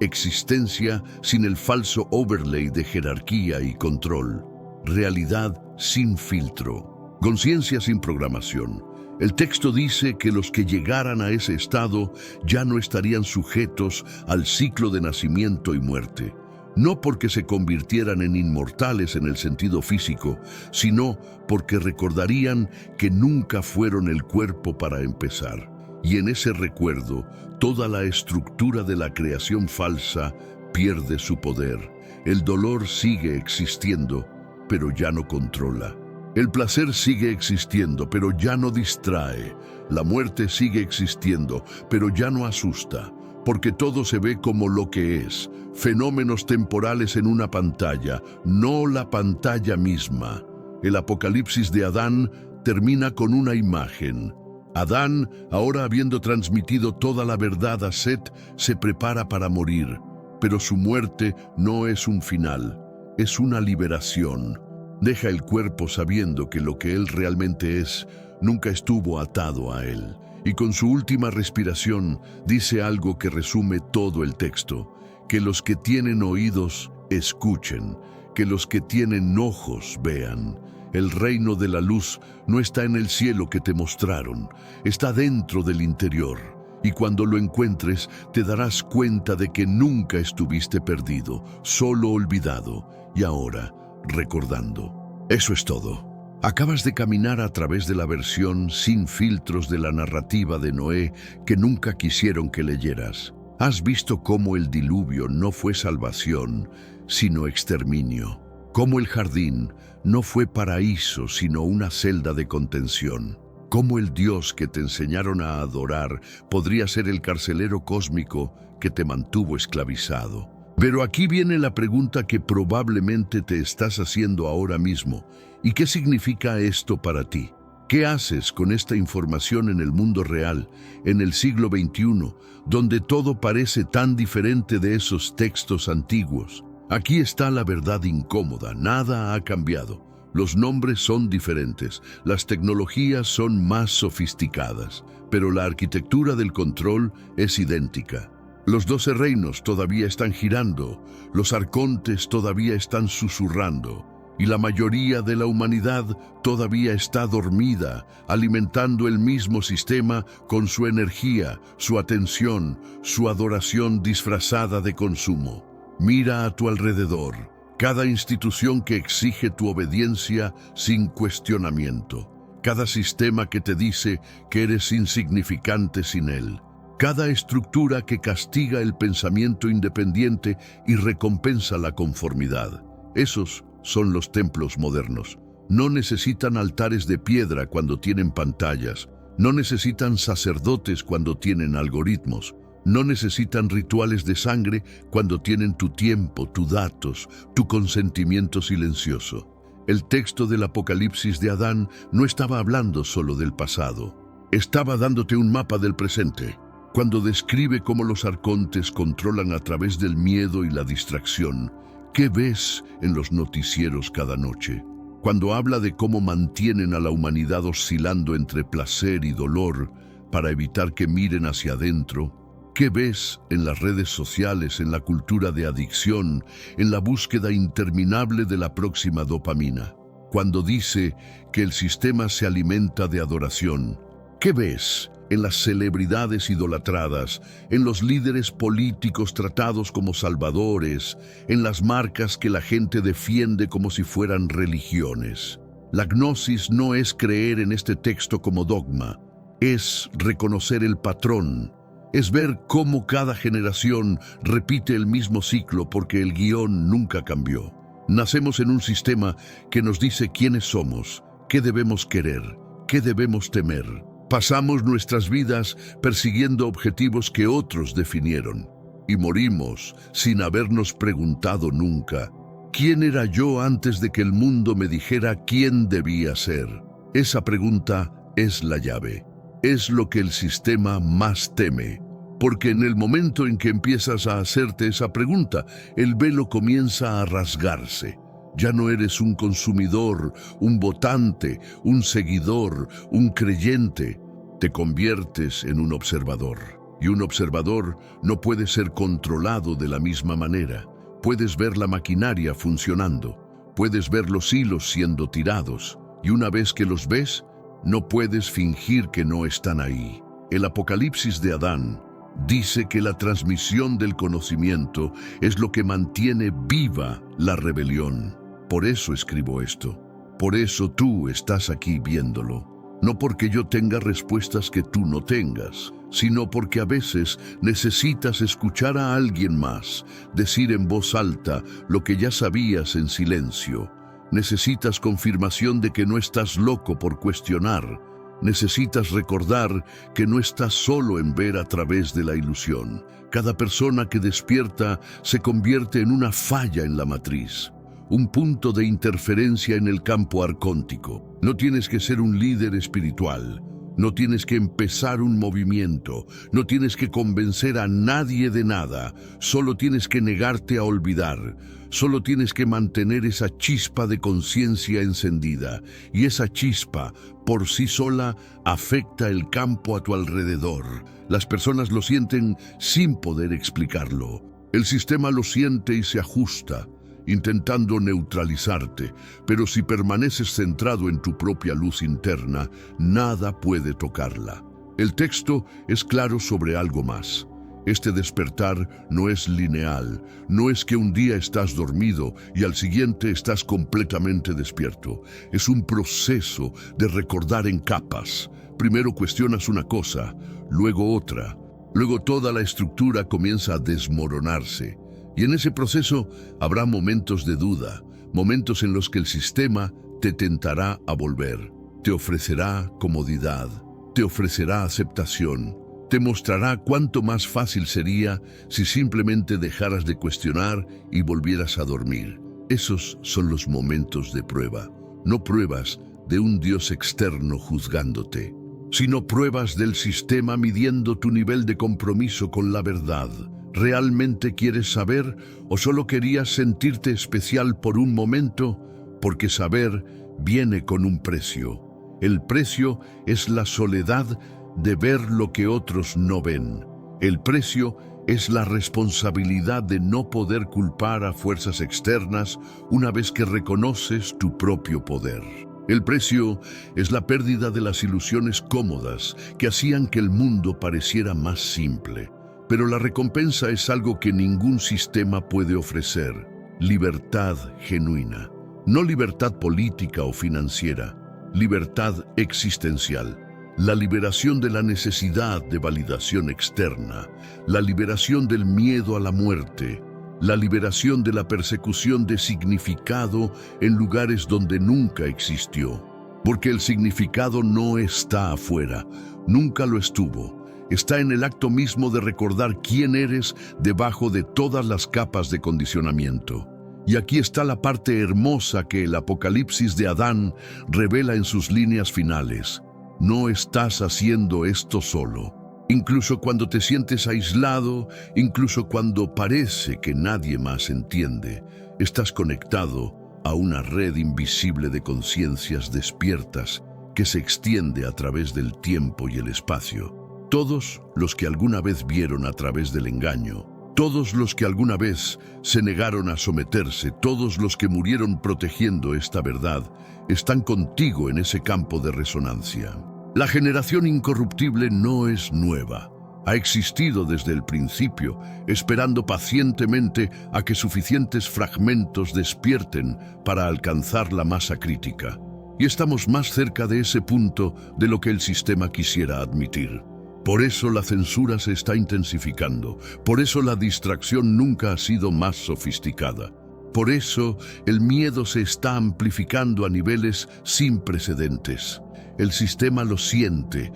existencia sin el falso overlay de jerarquía y control. Realidad sin filtro, conciencia sin programación. El texto dice que los que llegaran a ese estado ya no estarían sujetos al ciclo de nacimiento y muerte, no porque se convirtieran en inmortales en el sentido físico, sino porque recordarían que nunca fueron el cuerpo para empezar. Y en ese recuerdo, toda la estructura de la creación falsa pierde su poder. El dolor sigue existiendo, pero ya no controla. El placer sigue existiendo, pero ya no distrae. La muerte sigue existiendo, pero ya no asusta, porque todo se ve como lo que es, fenómenos temporales en una pantalla, no la pantalla misma. El apocalipsis de Adán termina con una imagen. Adán, ahora habiendo transmitido toda la verdad a Set, se prepara para morir, pero su muerte no es un final. Es una liberación. Deja el cuerpo sabiendo que lo que él realmente es nunca estuvo atado a él. Y con su última respiración dice algo que resume todo el texto: que los que tienen oídos escuchen, que los que tienen ojos vean. El reino de la luz no está en el cielo que te mostraron, está dentro del interior. Y cuando lo encuentres, te darás cuenta de que nunca estuviste perdido, solo olvidado, y ahora recordando. Eso es todo. Acabas de caminar a través de la versión sin filtros de la narrativa de Noé que nunca quisieron que leyeras. Has visto cómo el diluvio no fue salvación, sino exterminio. Cómo el jardín no fue paraíso, sino una celda de contención. Cómo el Dios que te enseñaron a adorar podría ser el carcelero cósmico que te mantuvo esclavizado. Pero aquí viene la pregunta que probablemente te estás haciendo ahora mismo. ¿Y qué significa esto para ti? ¿Qué haces con esta información en el mundo real, en el siglo XXI, donde todo parece tan diferente de esos textos antiguos? Aquí está la verdad incómoda, nada ha cambiado. Los nombres son diferentes, las tecnologías son más sofisticadas, pero la arquitectura del control es idéntica. Los 12 reinos todavía están girando, los arcontes todavía están susurrando, y la mayoría de la humanidad todavía está dormida, alimentando el mismo sistema con su energía, su atención, su adoración disfrazada de consumo. Mira a tu alrededor, cada institución que exige tu obediencia sin cuestionamiento, cada sistema que te dice que eres insignificante sin él. Cada estructura que castiga el pensamiento independiente y recompensa la conformidad. Esos son los templos modernos. No necesitan altares de piedra cuando tienen pantallas. No necesitan sacerdotes cuando tienen algoritmos. No necesitan rituales de sangre cuando tienen tu tiempo, tus datos, tu consentimiento silencioso. El texto del Apocalipsis de Adán no estaba hablando solo del pasado. Estaba dándote un mapa del presente. Cuando describe cómo los arcontes controlan a través del miedo y la distracción, ¿qué ves en los noticieros cada noche? Cuando habla de cómo mantienen a la humanidad oscilando entre placer y dolor para evitar que miren hacia adentro, ¿qué ves en las redes sociales, en la cultura de adicción, en la búsqueda interminable de la próxima dopamina? cuando dice que el sistema se alimenta de adoración. ¿Qué ves en las celebridades idolatradas, en los líderes políticos tratados como salvadores, en las marcas que la gente defiende como si fueran religiones? La gnosis no es creer en este texto como dogma, es reconocer el patrón, es ver cómo cada generación repite el mismo ciclo porque el guión nunca cambió. Nacemos en un sistema que nos dice quiénes somos, qué debemos querer, qué debemos temer. Pasamos nuestras vidas persiguiendo objetivos que otros definieron y morimos sin habernos preguntado nunca, ¿quién era yo antes de que el mundo me dijera quién debía ser? Esa pregunta es la llave. Es lo que el sistema más teme, porque en el momento en que empiezas a hacerte esa pregunta, el velo comienza a rasgarse. Ya no eres un consumidor, un votante, un seguidor, un creyente. Te conviertes en un observador. Y un observador no puede ser controlado de la misma manera. Puedes ver la maquinaria funcionando, puedes ver los hilos siendo tirados, y una vez que los ves, no puedes fingir que no están ahí. El Apocalipsis de Adán dice que la transmisión del conocimiento es lo que mantiene viva la rebelión. Por eso escribo esto. Por eso tú estás aquí viéndolo. No porque yo tenga respuestas que tú no tengas, sino porque a veces necesitas escuchar a alguien más decir en voz alta lo que ya sabías en silencio. Necesitas confirmación de que no estás loco por cuestionar. Necesitas recordar que no estás solo en ver a través de la ilusión. Cada persona que despierta se convierte en una falla en la matriz, un punto de interferencia en el campo arcóntico. No tienes que ser un líder espiritual, no tienes que empezar un movimiento, no tienes que convencer a nadie de nada, solo tienes que negarte a olvidar, solo tienes que mantener esa chispa de conciencia encendida, y esa chispa por sí sola afecta el campo a tu alrededor. Las personas lo sienten sin poder explicarlo. El sistema lo siente y se ajusta, intentando neutralizarte, pero si permaneces centrado en tu propia luz interna, nada puede tocarla. El texto es claro sobre algo más. Este despertar no es lineal, no es que un día estás dormido y al siguiente estás completamente despierto. Es un proceso de recordar en capas. Primero cuestionas una cosa, luego otra, luego toda la estructura comienza a desmoronarse. Y en ese proceso habrá momentos de duda, momentos en los que el sistema te tentará a volver, te ofrecerá comodidad, te ofrecerá aceptación, te mostrará cuánto más fácil sería si simplemente dejaras de cuestionar y volvieras a dormir. Esos son los momentos de prueba, no pruebas de un Dios externo juzgándote, sino pruebas del sistema midiendo tu nivel de compromiso con la verdad. ¿Realmente quieres saber o solo querías sentirte especial por un momento? Porque saber viene con un precio. El precio es la soledad de ver lo que otros no ven. El precio es la responsabilidad de no poder culpar a fuerzas externas una vez que reconoces tu propio poder. El precio es la pérdida de las ilusiones cómodas que hacían que el mundo pareciera más simple. Pero la recompensa es algo que ningún sistema puede ofrecer: libertad genuina. No libertad política o financiera, libertad existencial. La liberación de la necesidad de validación externa, la liberación del miedo a la muerte, la liberación de la persecución de significado en lugares donde nunca existió. Porque el significado no está afuera, nunca lo estuvo. Está en el acto mismo de recordar quién eres debajo de todas las capas de condicionamiento. Y aquí está la parte hermosa que el Apocalipsis de Adán revela en sus líneas finales. No estás haciendo esto solo. Incluso cuando te sientes aislado, incluso cuando parece que nadie más entiende, estás conectado a una red invisible de conciencias despiertas que se extiende a través del tiempo y el espacio. Todos los que alguna vez vieron a través del engaño Todos los que alguna vez se negaron a someterse, todos los que murieron protegiendo esta verdad, están contigo en ese campo de resonancia. La generación incorruptible no es nueva. Ha existido desde el principio, esperando pacientemente a que suficientes fragmentos despierten para alcanzar la masa crítica. Y estamos más cerca de ese punto de lo que el sistema quisiera admitir. Por eso la censura se está intensificando, por eso la distracción nunca ha sido más sofisticada. Por eso el miedo se está amplificando a niveles sin precedentes. El sistema lo siente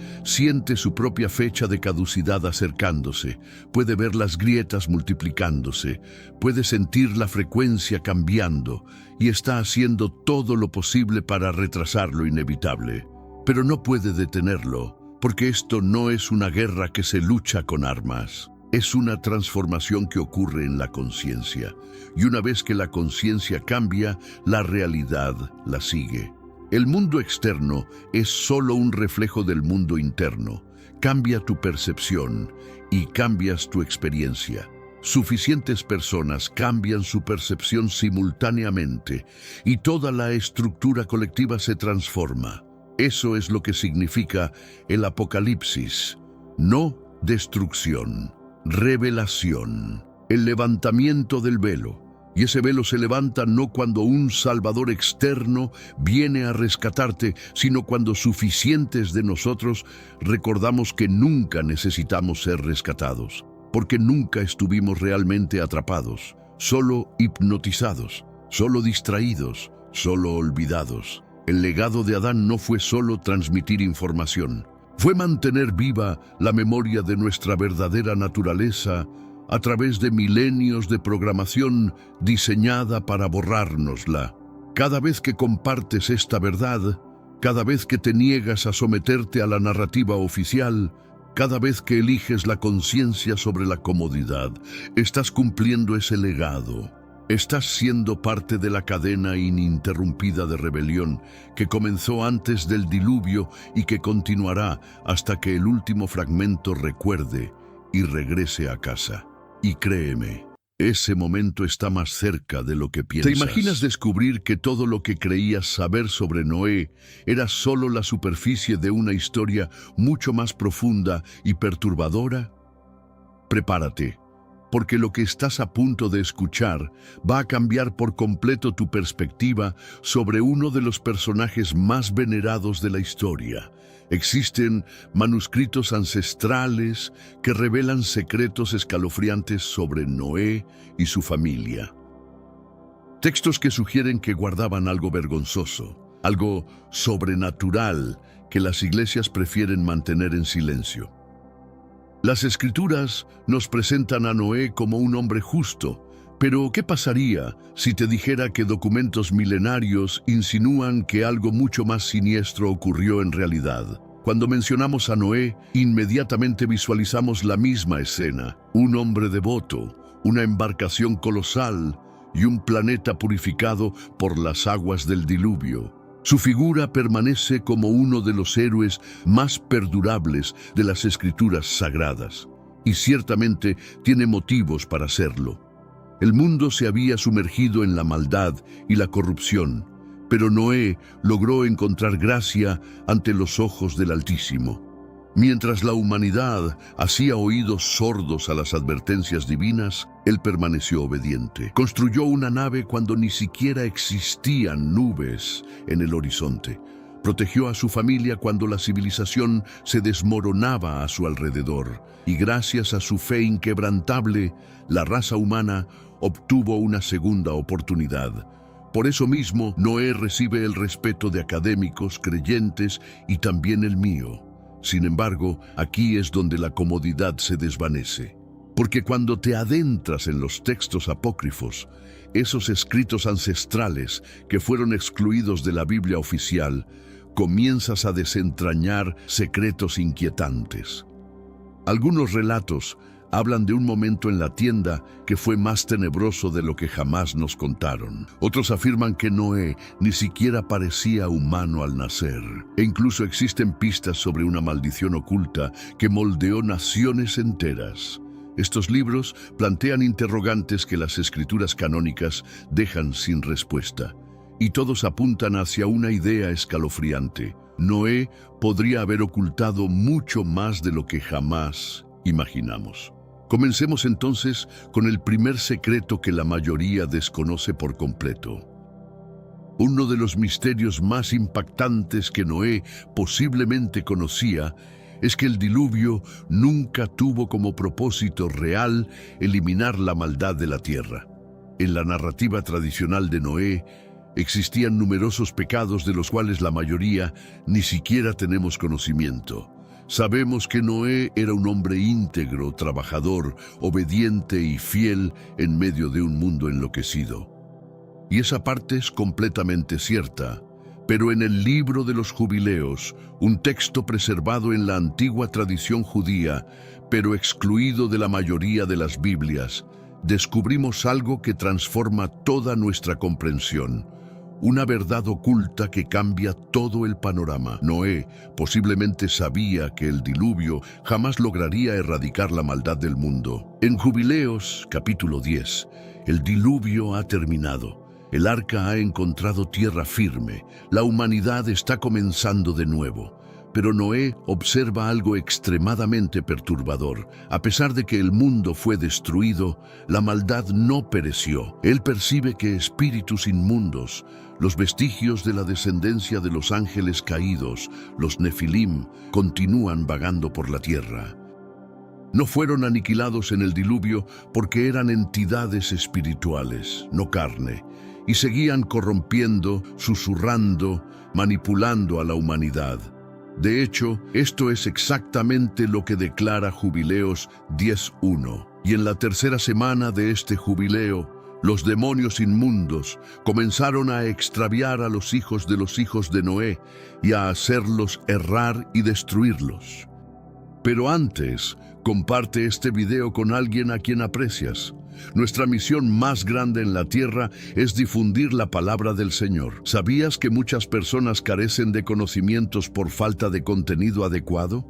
su propia fecha de caducidad acercándose, puede ver las grietas multiplicándose, puede sentir la frecuencia cambiando y está haciendo todo lo posible para retrasar lo inevitable. Pero no puede detenerlo, porque esto no es una guerra que se lucha con armas. Es una transformación que ocurre en la conciencia, y una vez que la conciencia cambia, la realidad la sigue. El mundo externo es solo un reflejo del mundo interno. Cambia tu percepción y cambias tu experiencia. Suficientes personas cambian su percepción simultáneamente y toda la estructura colectiva se transforma. Eso es lo que significa el apocalipsis, no destrucción, revelación, el levantamiento del velo. Y ese velo se levanta no cuando un salvador externo viene a rescatarte, sino cuando suficientes de nosotros recordamos que nunca necesitamos ser rescatados, porque nunca estuvimos realmente atrapados, solo hipnotizados, solo distraídos, solo olvidados. El legado de Adán no fue solo transmitir información, fue mantener viva la memoria de nuestra verdadera naturaleza a través de milenios de programación diseñada para borrárnosla. Cada vez que compartes esta verdad, cada vez que te niegas a someterte a la narrativa oficial, cada vez que eliges la conciencia sobre la comodidad, estás cumpliendo ese legado. Estás siendo parte de la cadena ininterrumpida de rebelión que comenzó antes del diluvio y que continuará hasta que el último fragmento recuerde y regrese a casa. Y créeme, ese momento está más cerca de lo que piensas. ¿Te imaginas descubrir que todo lo que creías saber sobre Noé era solo la superficie de una historia mucho más profunda y perturbadora? Prepárate, porque lo que estás a punto de escuchar va a cambiar por completo tu perspectiva sobre uno de los personajes más venerados de la historia. Existen manuscritos ancestrales que revelan secretos escalofriantes sobre Noé y su familia. Textos que sugieren que guardaban algo vergonzoso, algo sobrenatural que las iglesias prefieren mantener en silencio. Las Escrituras nos presentan a Noé como un hombre justo, pero ¿qué pasaría si te dijera que documentos milenarios insinúan que algo mucho más siniestro ocurrió en realidad? Cuando mencionamos a Noé, inmediatamente visualizamos la misma escena: un hombre devoto, una embarcación colosal y un planeta purificado por las aguas del diluvio. Su figura permanece como uno de los héroes más perdurables de las Escrituras sagradas, y ciertamente tiene motivos para hacerlo. El mundo se había sumergido en la maldad y la corrupción, pero Noé logró encontrar gracia ante los ojos del Altísimo. Mientras la humanidad hacía oídos sordos a las advertencias divinas, él permaneció obediente. Construyó una nave cuando ni siquiera existían nubes en el horizonte. Protegió a su familia cuando la civilización se desmoronaba a su alrededor. Y gracias a su fe inquebrantable, la raza humana obtuvo una segunda oportunidad. Por eso mismo, Noé recibe el respeto de académicos, creyentes y también el mío. Sin embargo, aquí es donde la comodidad se desvanece. Porque cuando te adentras en los textos apócrifos, esos escritos ancestrales que fueron excluidos de la Biblia oficial, comienzas a desentrañar secretos inquietantes. Algunos relatos hablan de un momento en la tienda que fue más tenebroso de lo que jamás nos contaron. Otros afirman que Noé ni siquiera parecía humano al nacer. E incluso existen pistas sobre una maldición oculta que moldeó naciones enteras. Estos libros plantean interrogantes que las escrituras canónicas dejan sin respuesta, y todos apuntan hacia una idea escalofriante. Noé podría haber ocultado mucho más de lo que jamás imaginamos. Comencemos entonces con el primer secreto que la mayoría desconoce por completo. Uno de los misterios más impactantes que Noé posiblemente conocía es que el diluvio nunca tuvo como propósito real eliminar la maldad de la tierra. En la narrativa tradicional de Noé, existían numerosos pecados de los cuales la mayoría ni siquiera tenemos conocimiento. Sabemos que Noé era un hombre íntegro, trabajador, obediente y fiel en medio de un mundo enloquecido. Y esa parte es completamente cierta. Pero en el libro de los Jubileos, un texto preservado en la antigua tradición judía, pero excluido de la mayoría de las Biblias, descubrimos algo que transforma toda nuestra comprensión. Una verdad oculta que cambia todo el panorama. Noé posiblemente sabía que el diluvio jamás lograría erradicar la maldad del mundo. En Jubileos, capítulo 10, el diluvio ha terminado. El arca ha encontrado tierra firme, la humanidad está comenzando de nuevo. Pero Noé observa algo extremadamente perturbador. A pesar de que el mundo fue destruido, la maldad no pereció. Él percibe que espíritus inmundos, los vestigios de la descendencia de los ángeles caídos, los Nefilim, continúan vagando por la tierra. No fueron aniquilados en el diluvio porque eran entidades espirituales, no carne, y seguían corrompiendo, susurrando, manipulando a la humanidad. De hecho, esto es exactamente lo que declara Jubileos 10:1. Y en la tercera semana de este jubileo, los demonios inmundos comenzaron a extraviar a los hijos de Noé y a hacerlos errar y destruirlos. Pero antes, comparte este video con alguien a quien aprecias. Nuestra misión más grande en la tierra es difundir la palabra del Señor. ¿Sabías que muchas personas carecen de conocimientos por falta de contenido adecuado?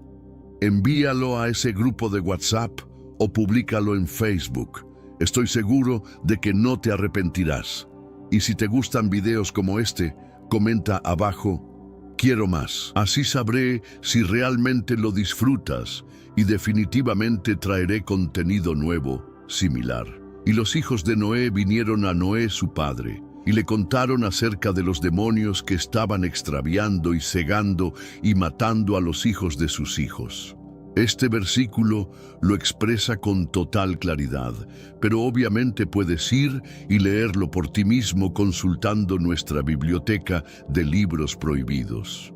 Envíalo a ese grupo de WhatsApp o públicalo en Facebook. Estoy seguro de que no te arrepentirás. Y si te gustan videos como este, comenta abajo, quiero más. Así sabré si realmente lo disfrutas y definitivamente traeré contenido nuevo, similar. Y los hijos de Noé vinieron a Noé su padre, y le contaron acerca de los demonios que estaban extraviando y cegando y matando a los hijos de sus hijos. Este versículo lo expresa con total claridad, pero obviamente puedes ir y leerlo por ti mismo consultando nuestra biblioteca de libros prohibidos.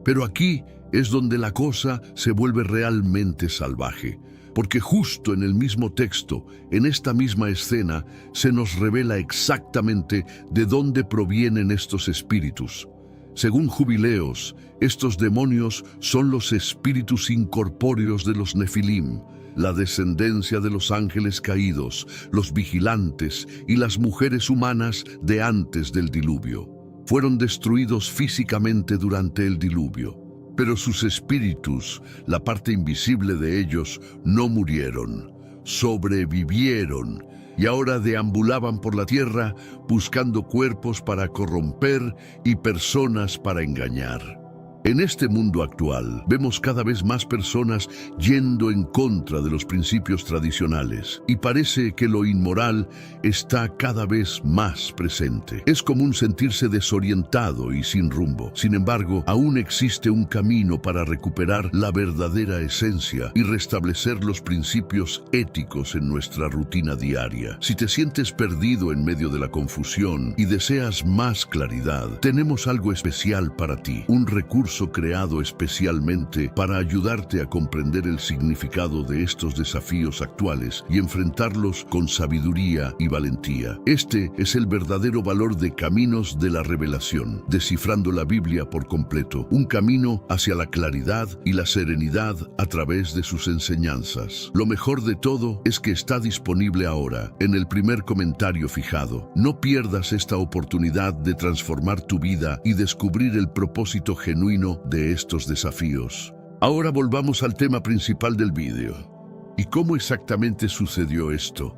Pero aquí es donde la cosa se vuelve realmente salvaje, porque justo en el mismo texto, en esta misma escena, se nos revela exactamente de dónde provienen estos espíritus. Según Jubileos, estos demonios son los espíritus incorpóreos de los Nefilim, la descendencia de los ángeles caídos, los vigilantes y las mujeres humanas de antes del diluvio. Fueron destruidos físicamente durante el diluvio, pero sus espíritus, la parte invisible de ellos, no murieron, sobrevivieron y ahora deambulaban por la tierra buscando cuerpos para corromper y personas para engañar. En este mundo actual, vemos cada vez más personas yendo en contra de los principios tradicionales y parece que lo inmoral está cada vez más presente. Es común sentirse desorientado y sin rumbo. Sin embargo, aún existe un camino para recuperar la verdadera esencia y restablecer los principios éticos en nuestra rutina diaria. Si te sientes perdido en medio de la confusión y deseas más claridad, tenemos algo especial para ti, un recurso creado especialmente para ayudarte a comprender el significado de estos desafíos actuales y enfrentarlos con sabiduría y valentía. Este es el verdadero valor de Caminos de la Revelación, descifrando la Biblia por completo, un camino hacia la claridad y la serenidad a través de sus enseñanzas. Lo mejor de todo es que está disponible ahora, en el primer comentario fijado. No pierdas esta oportunidad de transformar tu vida y descubrir el propósito genuino de estos desafíos. Ahora volvamos al tema principal del vídeo. ¿Y cómo exactamente sucedió esto?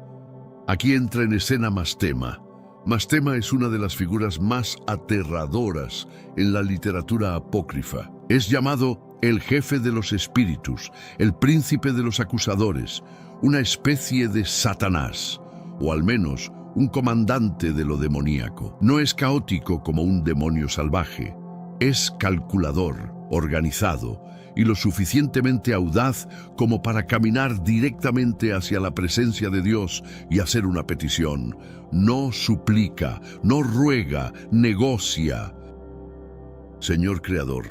Aquí entra en escena Mastema. Mastema es una de las figuras más aterradoras en la literatura apócrifa. Es llamado el jefe de los espíritus, el príncipe de los acusadores, una especie de Satanás, o al menos un comandante de lo demoníaco. No es caótico como un demonio salvaje, es calculador, organizado y lo suficientemente audaz como para caminar directamente hacia la presencia de Dios y hacer una petición. No suplica, no ruega, negocia. Señor Creador,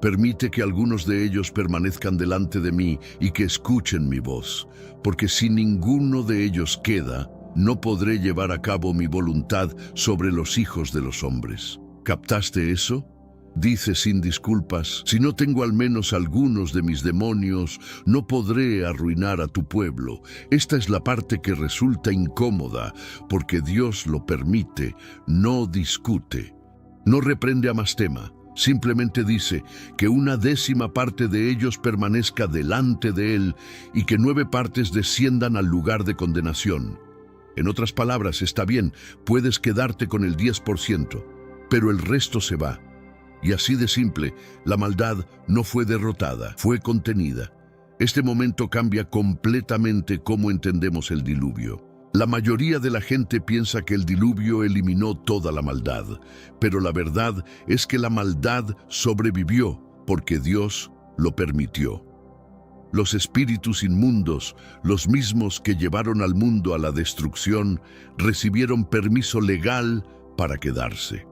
permite que algunos de ellos permanezcan delante de mí y que escuchen mi voz, porque si ninguno de ellos queda, no podré llevar a cabo mi voluntad sobre los hijos de los hombres. ¿Captaste eso? Dice sin disculpas, si no tengo al menos algunos de mis demonios, no podré arruinar a tu pueblo. Esta es la parte que resulta incómoda, porque Dios lo permite, no discute. No reprende a Mastema, simplemente dice que 1/10 parte de ellos permanezca delante de él y que 9 partes desciendan al lugar de condenación. En otras palabras, está bien, puedes quedarte con el 10%, pero el resto se va. Y así de simple, la maldad no fue derrotada, fue contenida. Este momento cambia completamente cómo entendemos el diluvio. La mayoría de la gente piensa que el diluvio eliminó toda la maldad, pero la verdad es que la maldad sobrevivió porque Dios lo permitió. Los espíritus inmundos, los mismos que llevaron al mundo a la destrucción, recibieron permiso legal para quedarse.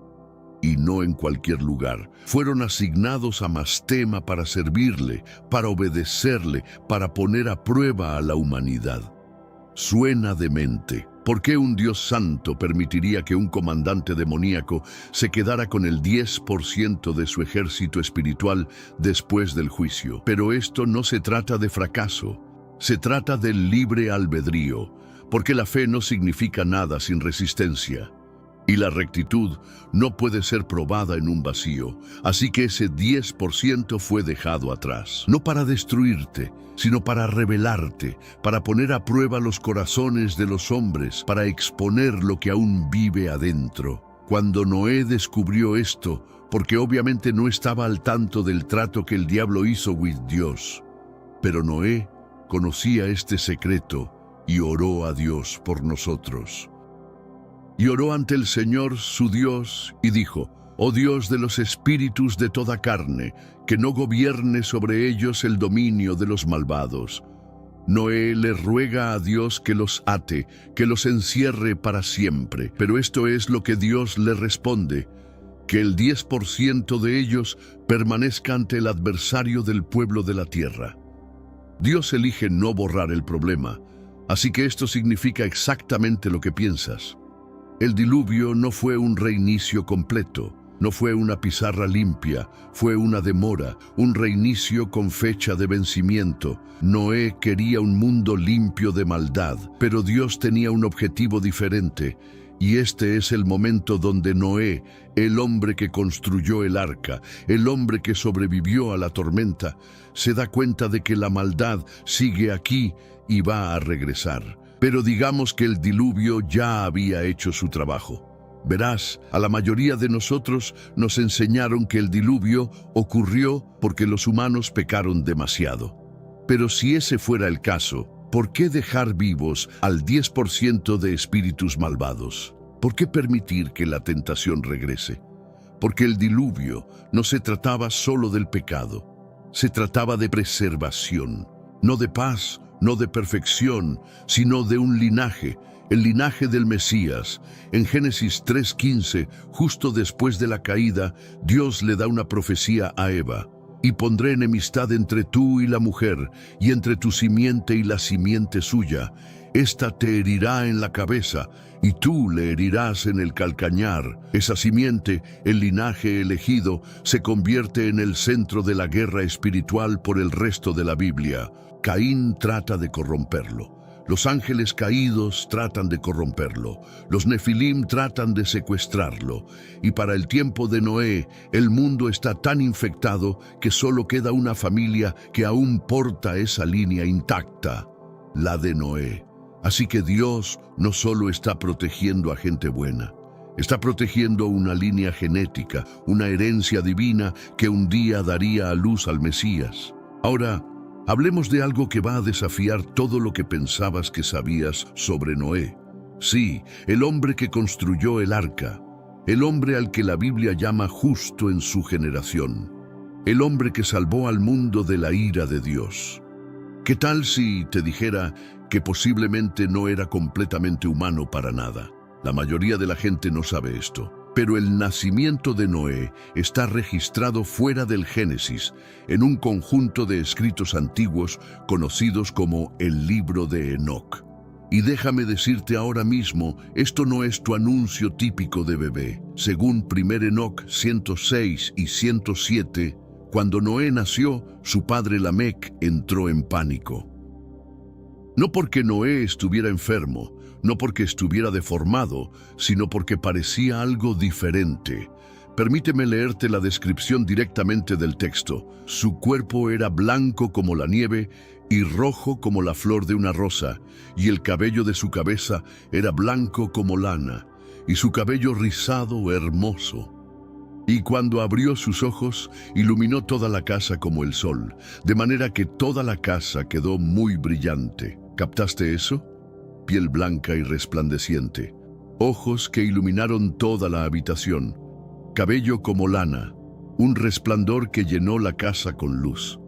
Y no en cualquier lugar. Fueron asignados a Mastema para servirle, para obedecerle, para poner a prueba a la humanidad. Suena demente. ¿Por qué un Dios santo permitiría que un comandante demoníaco se quedara con el 10% de su ejército espiritual después del juicio? Pero esto no se trata de fracaso, se trata del libre albedrío, porque la fe no significa nada sin resistencia. Y la rectitud no puede ser probada en un vacío, así que ese 10% fue dejado atrás. No para destruirte, sino para revelarte, para poner a prueba los corazones de los hombres, para exponer lo que aún vive adentro. Cuando Noé descubrió esto, porque obviamente no estaba al tanto del trato que el diablo hizo con Dios, pero Noé conocía este secreto y oró a Dios por nosotros. Y oró ante el Señor su Dios y dijo: «Oh Dios de los espíritus de toda carne, que no gobierne sobre ellos el dominio de los malvados». Noé le ruega a Dios que los ate, que los encierre para siempre. Pero esto es lo que Dios le responde: que el 10% de ellos permanezca ante el adversario del pueblo de la tierra. Dios elige no borrar el problema, así que esto significa exactamente lo que piensas. El diluvio no fue un reinicio completo, no fue una pizarra limpia, fue una demora, un reinicio con fecha de vencimiento. Noé quería un mundo limpio de maldad, pero Dios tenía un objetivo diferente, y este es el momento donde Noé, el hombre que construyó el arca, el hombre que sobrevivió a la tormenta, se da cuenta de que la maldad sigue aquí y va a regresar. Pero digamos que el diluvio ya había hecho su trabajo. Verás, a la mayoría de nosotros nos enseñaron que el diluvio ocurrió porque los humanos pecaron demasiado. Pero si ese fuera el caso, ¿por qué dejar vivos al 10% de espíritus malvados? ¿Por qué permitir que la tentación regrese? Porque el diluvio no se trataba solo del pecado, se trataba de preservación, no de paz, no de perfección, sino de un linaje, el linaje del Mesías. En Génesis 3:15, justo después de la caída, Dios le da una profecía a Eva: «Y pondré enemistad entre tú y la mujer, y entre tu simiente y la simiente suya. Esta te herirá en la cabeza, y tú le herirás en el calcañar». Esa simiente, el linaje elegido, se convierte en el centro de la guerra espiritual por el resto de la Biblia. Caín trata de corromperlo. Los ángeles caídos tratan de corromperlo. Los nefilim tratan de secuestrarlo. Y para el tiempo de Noé, el mundo está tan infectado que solo queda una familia que aún porta esa línea intacta. la de Noé. Así que Dios no solo está protegiendo a gente buena, está protegiendo una línea genética, una herencia divina que un día daría a luz al Mesías. Ahora, hablemos de algo que va a desafiar todo lo que pensabas que sabías sobre Noé. Sí, el hombre que construyó el arca, el hombre al que la Biblia llama justo en su generación, el hombre que salvó al mundo de la ira de Dios. ¿Qué tal si te dijera que posiblemente no era completamente humano para nada? La mayoría de la gente no sabe esto, pero el nacimiento de Noé está registrado fuera del Génesis, en un conjunto de escritos antiguos conocidos como el libro de Enoc. Y déjame decirte ahora mismo, esto no es tu anuncio típico de bebé. Según 1 Enoc 106 y 107, cuando Noé nació, su padre Lamec entró en pánico. No porque Noé estuviera enfermo, no porque estuviera deformado, sino porque parecía algo diferente. Permíteme leerte la descripción directamente del texto. Su cuerpo era blanco como la nieve y rojo como la flor de una rosa, y el cabello de su cabeza era blanco como lana, y su cabello rizado hermoso. Y cuando abrió sus ojos, iluminó toda la casa como el sol, de manera que toda la casa quedó muy brillante. ¿Captaste eso? Piel blanca y resplandeciente, ojos que iluminaron toda la habitación, cabello como lana, un resplandor que llenó la casa con luz.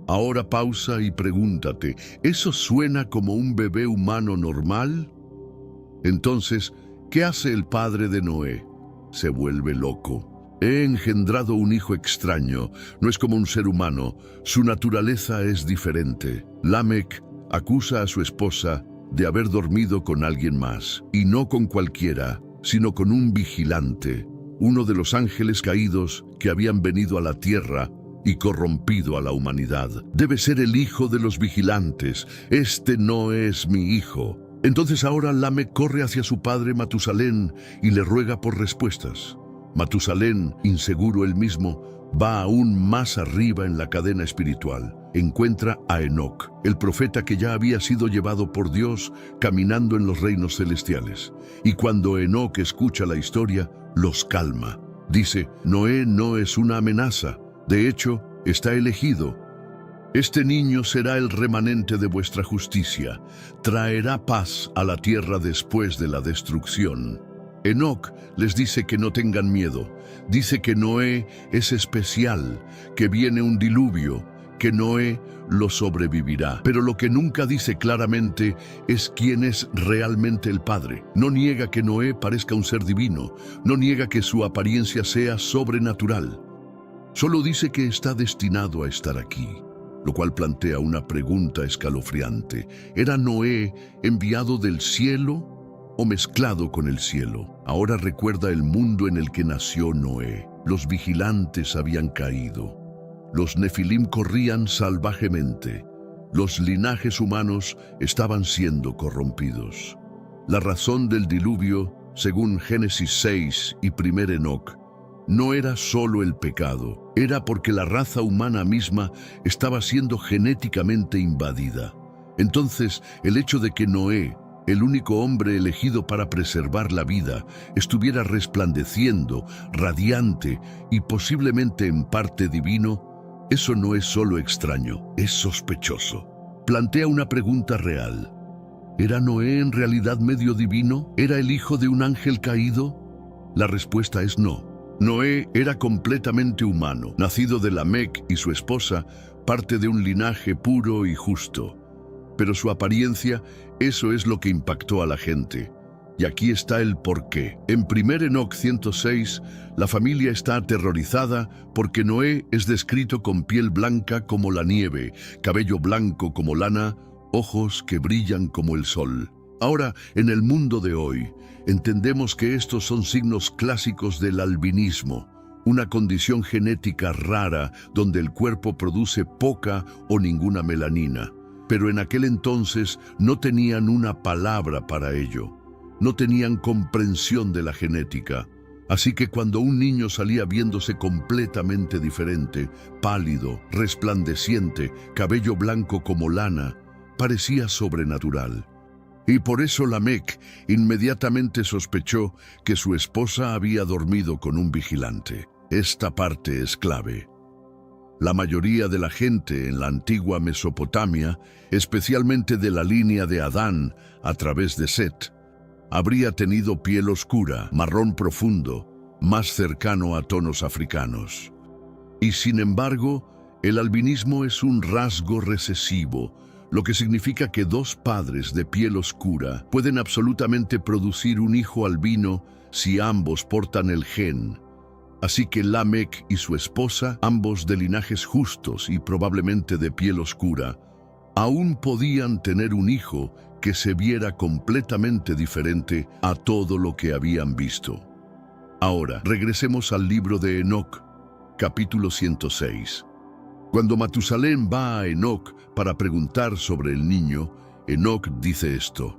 Ahora pausa y pregúntate, ¿eso suena como un bebé humano normal? Entonces, ¿qué hace el padre de Noé? Se vuelve loco. He engendrado un hijo extraño, no es como un ser humano, su naturaleza es diferente. Lamec acusa a su esposa de haber dormido con alguien más, y no con cualquiera, sino con un vigilante, uno de los ángeles caídos que habían venido a la tierra y corrompido a la humanidad. Debe ser el hijo de los vigilantes, este no es mi hijo. Entonces ahora Lamec corre hacia su padre Matusalén y le ruega por respuestas. Matusalén, inseguro él mismo, va aún más arriba en la cadena espiritual. Encuentra a Enoc, el profeta que ya había sido llevado por Dios caminando en los reinos celestiales. Y cuando Enoc escucha la historia, los calma. Dice, Noé no es una amenaza, de hecho, está elegido. Este niño será el remanente de vuestra justicia, traerá paz a la tierra después de la destrucción. Enoc les dice que no tengan miedo, dice que Noé es especial, que viene un diluvio, que Noé lo sobrevivirá. Pero lo que nunca dice claramente es quién es realmente el Padre. No niega que Noé parezca un ser divino, no niega que su apariencia sea sobrenatural. Solo dice que está destinado a estar aquí, lo cual plantea una pregunta escalofriante. ¿Era Noé enviado del cielo o mezclado con el cielo? Ahora recuerda el mundo en el que nació Noé. Los vigilantes habían caído. Los nefilim corrían salvajemente. Los linajes humanos estaban siendo corrompidos. La razón del diluvio, según Génesis 6 y 1 Enoc, no era solo el pecado, era porque la raza humana misma estaba siendo genéticamente invadida. Entonces, el hecho de que Noé, el único hombre elegido para preservar la vida, estuviera resplandeciendo, radiante y posiblemente en parte divino, eso no es solo extraño, es sospechoso. Plantea una pregunta real. ¿Era Noé en realidad medio divino? ¿Era el hijo de un ángel caído? La respuesta es no. Noé era completamente humano, nacido de Lamec y su esposa, parte de un linaje puro y justo. Pero su apariencia, eso es lo que impactó a la gente. Y aquí está el porqué. En 1 Enoc 106, la familia está aterrorizada porque Noé es descrito con piel blanca como la nieve, cabello blanco como lana, ojos que brillan como el sol. Ahora, en el mundo de hoy, entendemos que estos son signos clásicos del albinismo, una condición genética rara donde el cuerpo produce poca o ninguna melanina. Pero en aquel entonces no tenían una palabra para ello, no tenían comprensión de la genética. Así que cuando un niño salía viéndose completamente diferente, pálido, resplandeciente, cabello blanco como lana, parecía sobrenatural. Y por eso Lamec inmediatamente sospechó que su esposa había dormido con un vigilante. Esta parte es clave. La mayoría de la gente en la antigua Mesopotamia, especialmente de la línea de Adán a través de Set, habría tenido piel oscura, marrón profundo, más cercano a tonos africanos. Y sin embargo, el albinismo es un rasgo recesivo, lo que significa que dos padres de piel oscura pueden absolutamente producir un hijo albino si ambos portan el gen. Así que Lamec y su esposa, ambos de linajes justos y probablemente de piel oscura, aún podían tener un hijo que se viera completamente diferente a todo lo que habían visto. Ahora, regresemos al libro de Enoc, capítulo 106. Cuando Matusalén va a Enoc para preguntar sobre el niño, Enoc dice esto: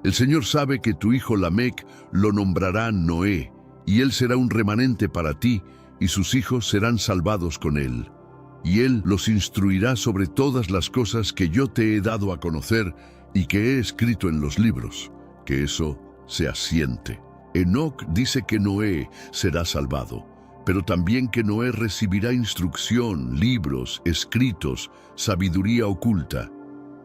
El Señor sabe que tu hijo Lamec lo nombrará Noé, y él será un remanente para ti, y sus hijos serán salvados con él. Y él los instruirá sobre todas las cosas que yo te he dado a conocer y que he escrito en los libros, que eso se asiente. Enoc dice que Noé será salvado, pero también que Noé recibirá instrucción, libros, escritos, sabiduría oculta.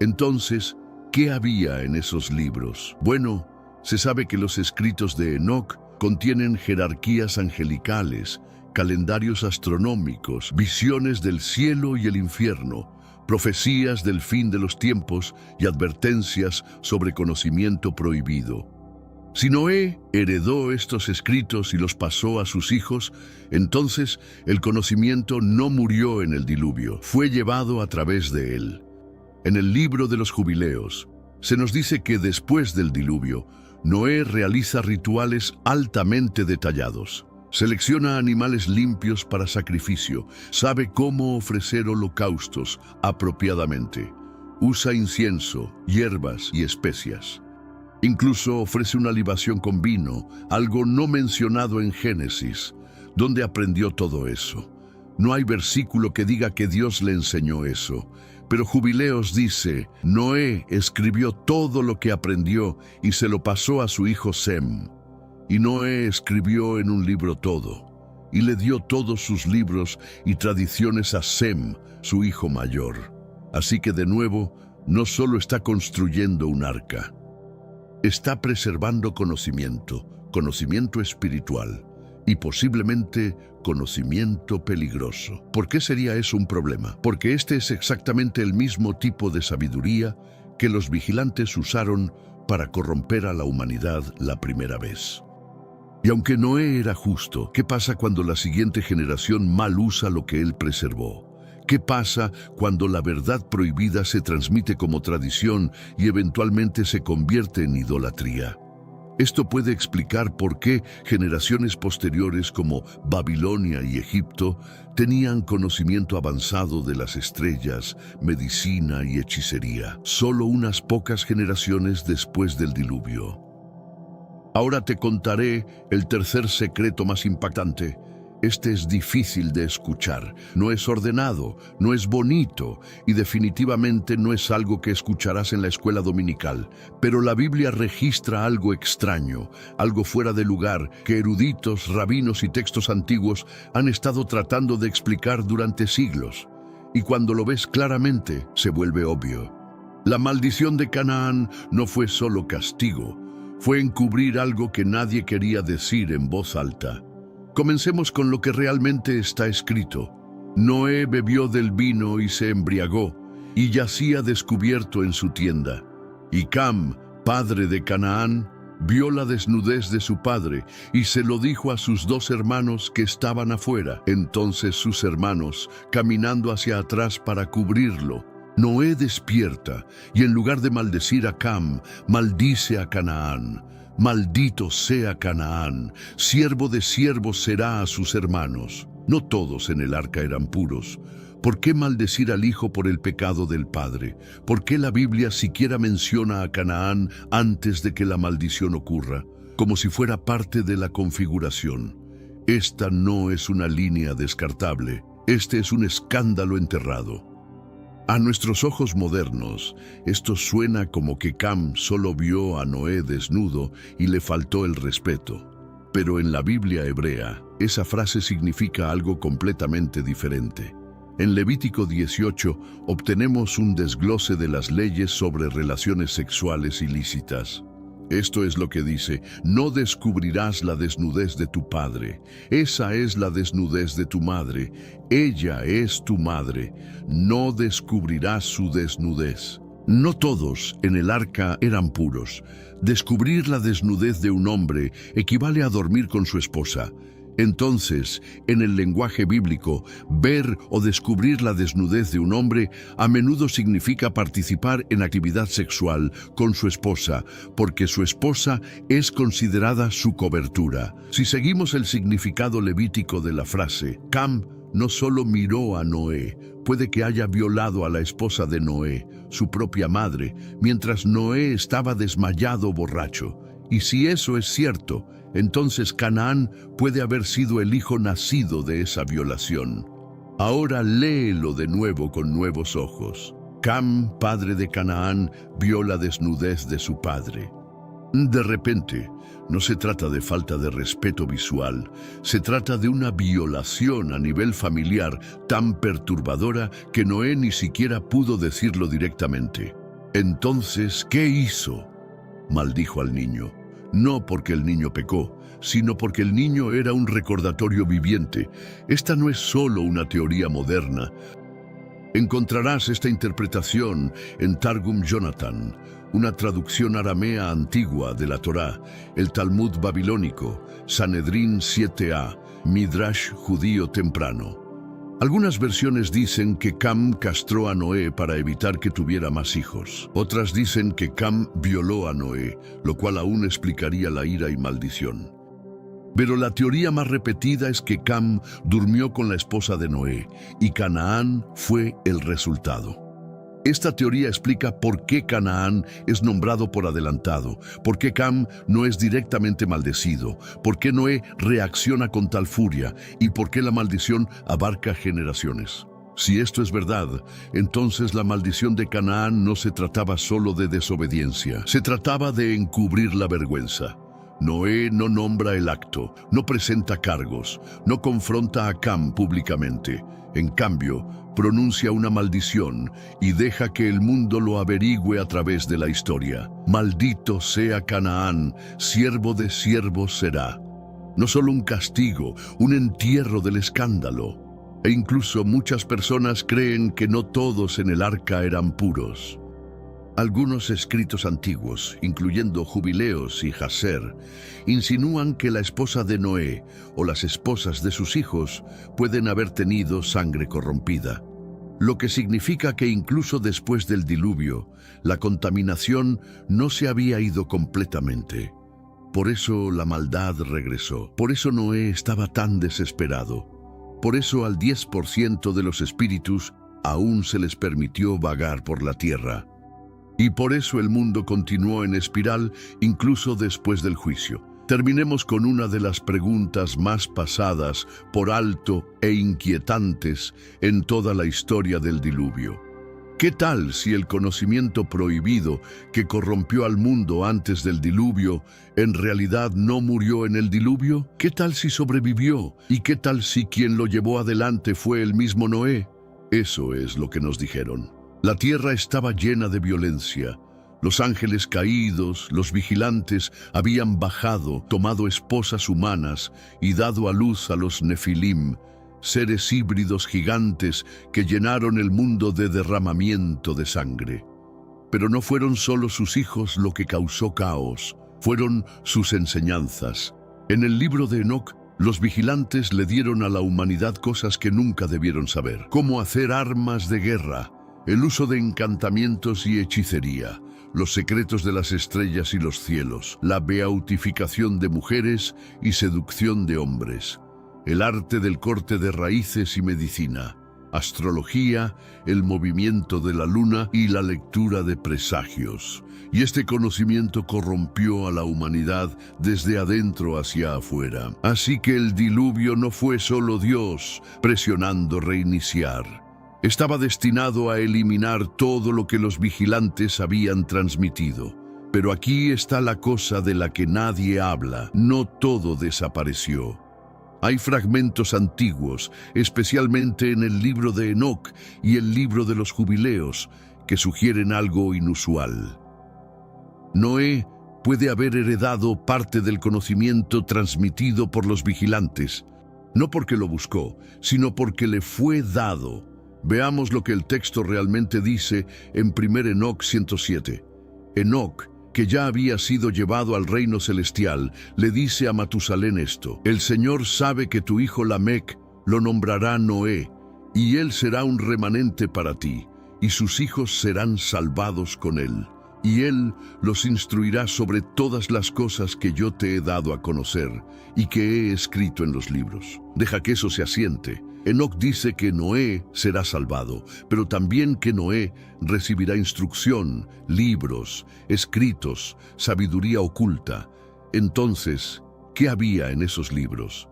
Entonces, ¿qué había en esos libros? Bueno, se sabe que los escritos de Enoc contienen jerarquías angelicales, calendarios astronómicos, visiones del cielo y el infierno, profecías del fin de los tiempos y advertencias sobre conocimiento prohibido. Si Noé heredó estos escritos y los pasó a sus hijos, entonces el conocimiento no murió en el diluvio, fue llevado a través de él. En el libro de los Jubileos, se nos dice que después del diluvio, Noé realiza rituales altamente detallados. Selecciona animales limpios para sacrificio, sabe cómo ofrecer holocaustos apropiadamente. Usa incienso, hierbas y especias. Incluso ofrece una libación con vino, algo no mencionado en Génesis. ¿Dónde aprendió todo eso? No hay versículo que diga que Dios le enseñó eso. Pero Jubileos dice, Noé escribió todo lo que aprendió y se lo pasó a su hijo Sem. Y Noé escribió en un libro todo, y le dio todos sus libros y tradiciones a Sem, su hijo mayor. Así que de nuevo, no solo está construyendo un arca, está preservando conocimiento espiritual y posiblemente conocimiento peligroso. ¿Por qué sería eso un problema? Porque este es exactamente el mismo tipo de sabiduría que los vigilantes usaron para corromper a la humanidad la primera vez. Y aunque Noé era justo, ¿qué pasa cuando la siguiente generación mal usa lo que él preservó? ¿Qué pasa cuando la verdad prohibida se transmite como tradición y eventualmente se convierte en idolatría? Esto puede explicar por qué generaciones posteriores como Babilonia y Egipto tenían conocimiento avanzado de las estrellas, medicina y hechicería, solo unas pocas generaciones después del diluvio. Ahora te contaré el tercer secreto más impactante. Este es difícil de escuchar, no es ordenado, no es bonito y definitivamente no es algo que escucharás en la escuela dominical. Pero la Biblia registra algo extraño, algo fuera de lugar que eruditos, rabinos y textos antiguos han estado tratando de explicar durante siglos. Y cuando lo ves claramente, se vuelve obvio. La maldición de Canaán no fue solo castigo, fue encubrir algo que nadie quería decir en voz alta. Comencemos con lo que realmente está escrito. Noé bebió del vino y se embriagó, y yacía descubierto en su tienda. Y Cam, padre de Canaán, vio la desnudez de su padre, y se lo dijo a sus dos hermanos que estaban afuera. Entonces sus hermanos, caminando hacia atrás para cubrirlo, Noé despierta, y en lugar de maldecir a Cam, maldice a Canaán. Maldito sea Canaán, siervo de siervos será a sus hermanos. No todos en el arca eran puros. ¿Por qué maldecir al hijo por el pecado del padre? ¿Por qué la Biblia siquiera menciona a Canaán antes de que la maldición ocurra? Como si fuera parte de la configuración. Esta no es una línea descartable. Este es un escándalo enterrado. A nuestros ojos modernos, esto suena como que Cam solo vio a Noé desnudo y le faltó el respeto. Pero en la Biblia hebrea, esa frase significa algo completamente diferente. En Levítico 18 obtenemos un desglose de las leyes sobre relaciones sexuales ilícitas. Esto es lo que dice: no descubrirás la desnudez de tu padre, esa es la desnudez de tu madre, ella es tu madre, no descubrirás su desnudez. No todos en el arca eran puros. Descubrir la desnudez de un hombre equivale a dormir con su esposa. Entonces, en el lenguaje bíblico, ver o descubrir la desnudez de un hombre a menudo significa participar en actividad sexual con su esposa, porque su esposa es considerada su cobertura. Si seguimos el significado levítico de la frase, Cam no solo miró a Noé, puede que haya violado a la esposa de Noé, su propia madre, mientras Noé estaba desmayado borracho. Y si eso es cierto, entonces Canaán puede haber sido el hijo nacido de esa violación. Ahora léelo de nuevo con nuevos ojos. Cam, padre de Canaán, vio la desnudez de su padre. De repente, no se trata de falta de respeto visual, se trata de una violación a nivel familiar tan perturbadora que Noé ni siquiera pudo decirlo directamente. Entonces, ¿qué hizo? Maldijo al niño. No porque el niño pecó, sino porque el niño era un recordatorio viviente. Esta no es solo una teoría moderna. Encontrarás esta interpretación en Targum Jonathan, una traducción aramea antigua de la Torá, el Talmud babilónico, Sanedrín 7a, Midrash judío temprano. Algunas versiones dicen que Cam castró a Noé para evitar que tuviera más hijos. Otras dicen que Cam violó a Noé, lo cual aún explicaría la ira y maldición. Pero la teoría más repetida es que Cam durmió con la esposa de Noé y Canaán fue el resultado. Esta teoría explica por qué Canaán es nombrado por adelantado, por qué Cam no es directamente maldecido, por qué Noé reacciona con tal furia y por qué la maldición abarca generaciones. Si esto es verdad, entonces la maldición de Canaán no se trataba solo de desobediencia, se trataba de encubrir la vergüenza. Noé no nombra el acto, no presenta cargos, no confronta a Cam públicamente. En cambio, pronuncia una maldición y deja que el mundo lo averigüe a través de la historia. Maldito sea Canaán, siervo de siervos será. No solo un castigo, un entierro del escándalo. E incluso muchas personas creen que no todos en el arca eran puros. Algunos escritos antiguos, incluyendo Jubileos y Jaser, insinúan que la esposa de Noé o las esposas de sus hijos pueden haber tenido sangre corrompida, lo que significa que incluso después del diluvio, la contaminación no se había ido completamente. Por eso la maldad regresó, por eso Noé estaba tan desesperado, por eso al 10% de los espíritus aún se les permitió vagar por la tierra. Y por eso el mundo continuó en espiral incluso después del juicio. Terminemos con una de las preguntas más pasadas por alto e inquietantes en toda la historia del diluvio. ¿Qué tal si el conocimiento prohibido que corrompió al mundo antes del diluvio en realidad no murió en el diluvio? ¿Qué tal si sobrevivió? ¿Y qué tal si quien lo llevó adelante fue el mismo Noé? Eso es lo que nos dijeron. La tierra estaba llena de violencia. Los ángeles caídos, los vigilantes, habían bajado, tomado esposas humanas y dado a luz a los nefilim, seres híbridos gigantes que llenaron el mundo de derramamiento de sangre. Pero no fueron solo sus hijos lo que causó caos, fueron sus enseñanzas. En el libro de Enoc, los vigilantes le dieron a la humanidad cosas que nunca debieron saber: cómo hacer armas de guerra, el uso de encantamientos y hechicería, los secretos de las estrellas y los cielos, la beatificación de mujeres y seducción de hombres, el arte del corte de raíces y medicina, astrología, el movimiento de la luna y la lectura de presagios. Y este conocimiento corrompió a la humanidad desde adentro hacia afuera. Así que el diluvio no fue solo Dios presionando reiniciar. Estaba destinado a eliminar todo lo que los vigilantes habían transmitido. Pero aquí está la cosa de la que nadie habla. No todo desapareció. Hay fragmentos antiguos, especialmente en el libro de Enoc y el libro de los jubileos, que sugieren algo inusual. Noé puede haber heredado parte del conocimiento transmitido por los vigilantes, no porque lo buscó, sino porque le fue dado. Veamos lo que el texto realmente dice en 1 Enoc 107. Enoc, que ya había sido llevado al reino celestial, le dice a Matusalén esto: el Señor sabe que tu hijo Lamec lo nombrará Noé, y él será un remanente para ti, y sus hijos serán salvados con él. Y él los instruirá sobre todas las cosas que yo te he dado a conocer y que he escrito en los libros. Deja que eso se asiente. Enoc dice que Noé será salvado, pero también que Noé recibirá instrucción, libros, escritos, sabiduría oculta. Entonces, ¿qué había en esos libros?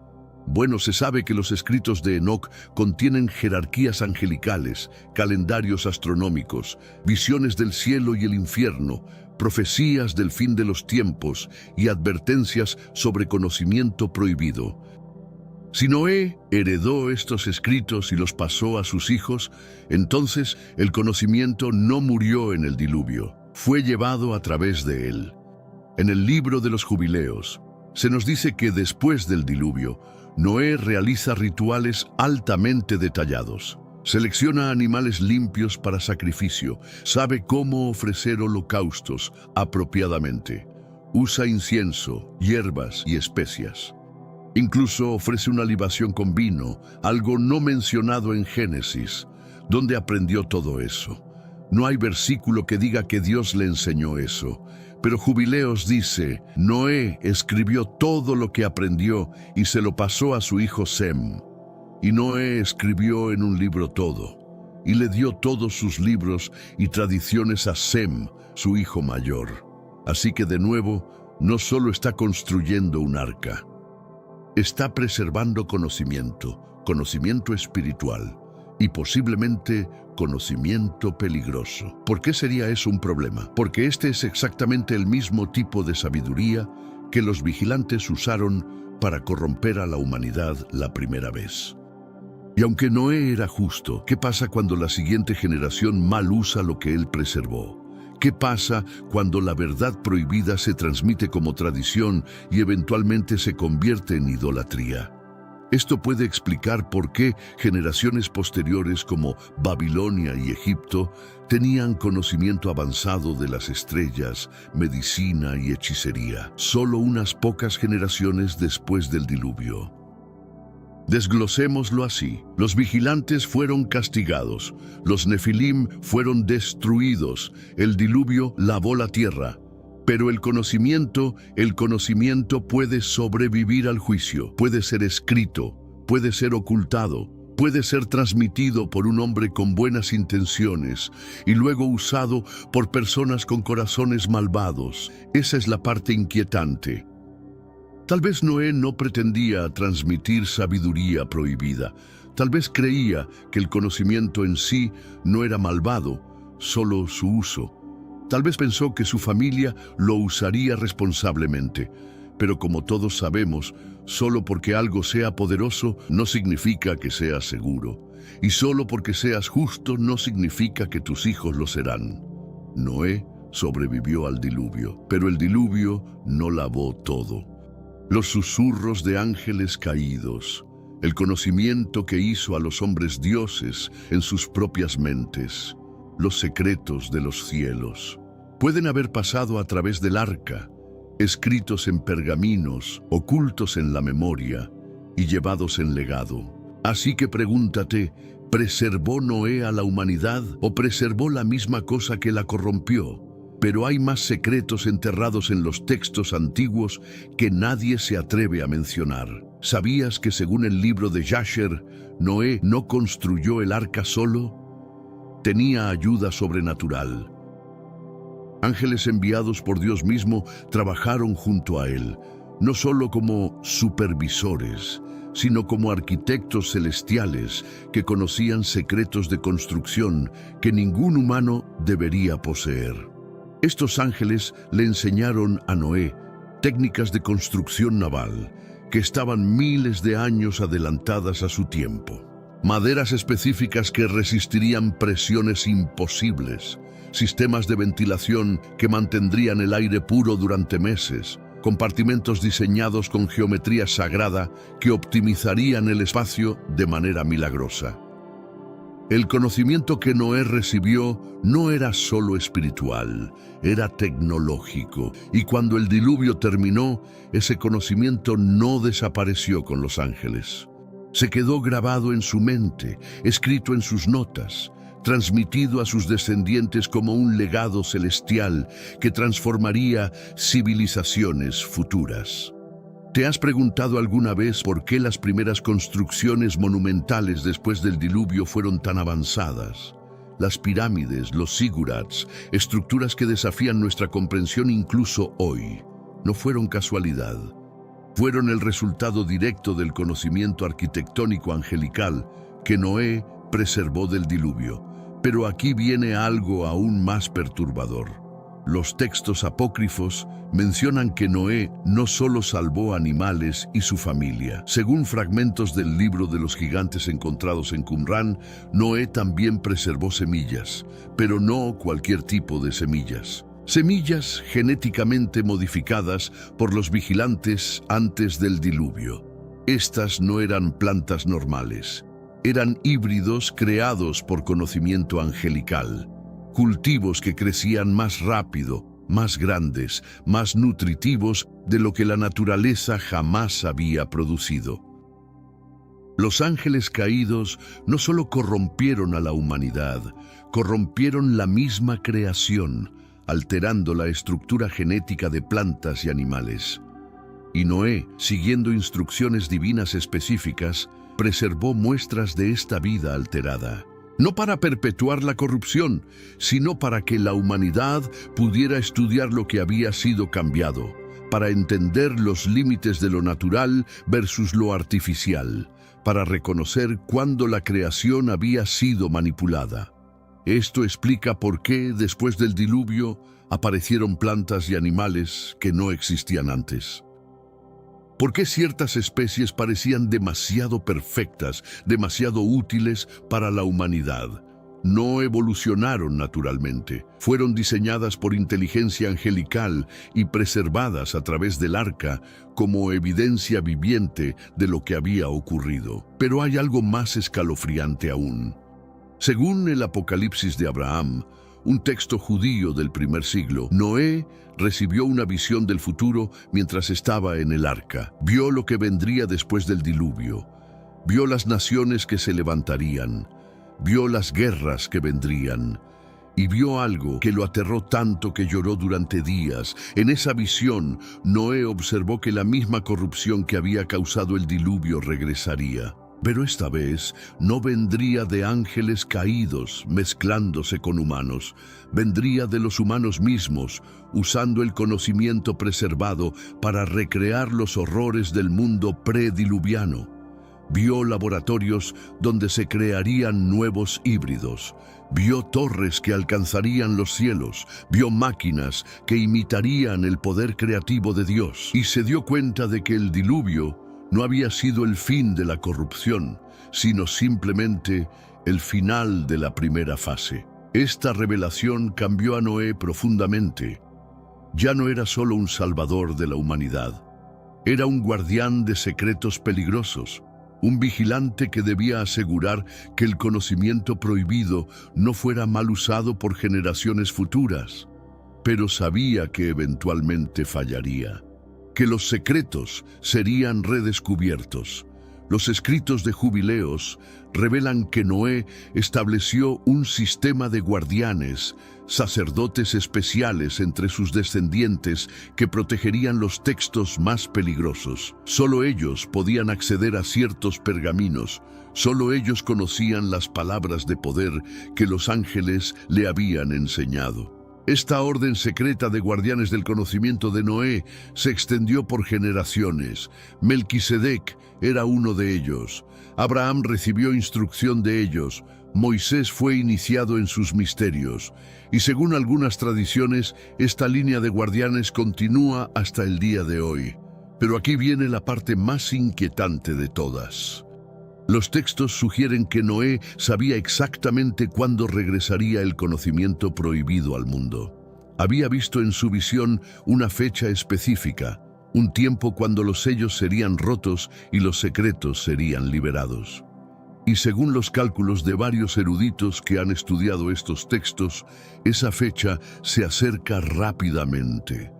Bueno, se sabe que los escritos de Enoc contienen jerarquías angelicales, calendarios astronómicos, visiones del cielo y el infierno, profecías del fin de los tiempos y advertencias sobre conocimiento prohibido. Si Noé heredó estos escritos y los pasó a sus hijos, entonces el conocimiento no murió en el diluvio, fue llevado a través de él. En el libro de los jubileos, se nos dice que después del diluvio, Noé realiza rituales altamente detallados. Selecciona animales limpios para sacrificio, sabe cómo ofrecer holocaustos apropiadamente. Usa incienso, hierbas y especias. Incluso ofrece una libación con vino, algo no mencionado en Génesis. ¿Dónde aprendió todo eso? No hay versículo que diga que Dios le enseñó eso. Pero Jubileos dice, Noé escribió todo lo que aprendió y se lo pasó a su hijo Sem. Y Noé escribió en un libro todo, y le dio todos sus libros y tradiciones a Sem, su hijo mayor. Así que de nuevo, no solo está construyendo un arca, está preservando conocimiento espiritual y posiblemente conocimiento peligroso. ¿Por qué sería eso un problema? Porque este es exactamente el mismo tipo de sabiduría que los vigilantes usaron para corromper a la humanidad la primera vez. Y aunque Noé era justo, ¿qué pasa cuando la siguiente generación mal usa lo que él preservó? ¿Qué pasa cuando la verdad prohibida se transmite como tradición y eventualmente se convierte en idolatría? Esto puede explicar por qué generaciones posteriores como Babilonia y Egipto tenían conocimiento avanzado de las estrellas, medicina y hechicería, solo unas pocas generaciones después del diluvio. Desglosémoslo así. Los vigilantes fueron castigados, los nefilim fueron destruidos, el diluvio lavó la tierra. Pero el conocimiento puede sobrevivir al juicio, puede ser escrito, puede ser ocultado, puede ser transmitido por un hombre con buenas intenciones y luego usado por personas con corazones malvados. Esa es la parte inquietante. Tal vez Noé no pretendía transmitir sabiduría prohibida. Tal vez creía que el conocimiento en sí no era malvado, solo su uso. Tal vez pensó que su familia lo usaría responsablemente, pero como todos sabemos, solo porque algo sea poderoso no significa que sea seguro, y solo porque seas justo no significa que tus hijos lo serán. Noé sobrevivió al diluvio, pero el diluvio no lavó todo. Los susurros de ángeles caídos, el conocimiento que hizo a los hombres dioses en sus propias mentes, los secretos de los cielos, pueden haber pasado a través del arca, escritos en pergaminos, ocultos en la memoria y llevados en legado. Así que pregúntate, ¿preservó Noé a la humanidad o preservó la misma cosa que la corrompió? Pero hay más secretos enterrados en los textos antiguos que nadie se atreve a mencionar. ¿Sabías que según el libro de Jasher, Noé no construyó el arca solo? Tenía ayuda sobrenatural. Ángeles enviados por Dios mismo trabajaron junto a él. no solo como supervisores, sino como arquitectos celestiales que conocían secretos de construcción que ningún humano debería poseer. Estos ángeles le enseñaron a Noé técnicas de construcción naval que estaban miles de años adelantadas a su tiempo. Maderas específicas que resistirían presiones imposibles, sistemas de ventilación que mantendrían el aire puro durante meses, compartimentos diseñados con geometría sagrada que optimizarían el espacio de manera milagrosa. El conocimiento que Noé recibió no era solo espiritual, era tecnológico, y cuando el diluvio terminó, ese conocimiento no desapareció con los ángeles. Se quedó grabado en su mente, escrito en sus notas, transmitido a sus descendientes como un legado celestial que transformaría civilizaciones futuras. ¿Te has preguntado alguna vez por qué las primeras construcciones monumentales después del diluvio fueron tan avanzadas? Las pirámides, los zigurats, estructuras que desafían nuestra comprensión incluso hoy, no fueron casualidad. Fueron el resultado directo del conocimiento arquitectónico angelical que Noé preservó del diluvio. Pero aquí viene algo aún más perturbador. Los textos apócrifos mencionan que Noé no solo salvó animales y su familia. Según fragmentos del libro de los gigantes encontrados en Qumrán, Noé también preservó semillas, pero no cualquier tipo de semillas. Semillas genéticamente modificadas por los vigilantes antes del diluvio. Estas no eran plantas normales. Eran híbridos creados por conocimiento angelical. Cultivos que crecían más rápido, más grandes, más nutritivos de lo que la naturaleza jamás había producido. Los ángeles caídos no solo corrompieron a la humanidad, corrompieron la misma creación, alterando la estructura genética de plantas y animales. Y Noé, siguiendo instrucciones divinas específicas, preservó muestras de esta vida alterada. No para perpetuar la corrupción, sino para que la humanidad pudiera estudiar lo que había sido cambiado, para entender los límites de lo natural versus lo artificial, para reconocer cuándo la creación había sido manipulada. Esto explica por qué, después del diluvio, aparecieron plantas y animales que no existían antes. ¿Por qué ciertas especies parecían demasiado perfectas, demasiado útiles para la humanidad? No evolucionaron naturalmente. Fueron diseñadas por inteligencia angelical y preservadas a través del arca como evidencia viviente de lo que había ocurrido. Pero hay algo más escalofriante aún. Según el Apocalipsis de Abraham, un texto judío del primer siglo, Noé recibió una visión del futuro mientras estaba en el arca. Vio lo que vendría después del diluvio. Vio las naciones que se levantarían. Vio las guerras que vendrían. Y vio algo que lo aterró tanto que lloró durante días. En esa visión, Noé observó que la misma corrupción que había causado el diluvio regresaría. Pero esta vez no vendría de ángeles caídos mezclándose con humanos, vendría de los humanos mismos, usando el conocimiento preservado para recrear los horrores del mundo prediluviano. Vio laboratorios donde se crearían nuevos híbridos, vio torres que alcanzarían los cielos, vio máquinas que imitarían el poder creativo de Dios, y se dio cuenta de que el diluvio no había sido el fin de la corrupción, sino simplemente el final de la primera fase. Esta revelación cambió a Noé profundamente. Ya no era solo un salvador de la humanidad, era un guardián de secretos peligrosos, un vigilante que debía asegurar que el conocimiento prohibido no fuera mal usado por generaciones futuras, pero sabía que eventualmente fallaría. Que los secretos serían redescubiertos. Los escritos de Jubileos revelan que Noé estableció un sistema de guardianes, sacerdotes especiales entre sus descendientes que protegerían los textos más peligrosos. Solo ellos podían acceder a ciertos pergaminos, solo ellos conocían las palabras de poder que los ángeles le habían enseñado. Esta orden secreta de guardianes del conocimiento de Noé se extendió por generaciones. Melquisedec era uno de ellos. Abraham recibió instrucción de ellos. Moisés fue iniciado en sus misterios. Y según algunas tradiciones, esta línea de guardianes continúa hasta el día de hoy. Pero aquí viene la parte más inquietante de todas. Los textos sugieren que Noé sabía exactamente cuándo regresaría el conocimiento prohibido al mundo. Había visto en su visión una fecha específica, un tiempo cuando los sellos serían rotos y los secretos serían liberados. Y según los cálculos de varios eruditos que han estudiado estos textos, esa fecha se acerca rápidamente.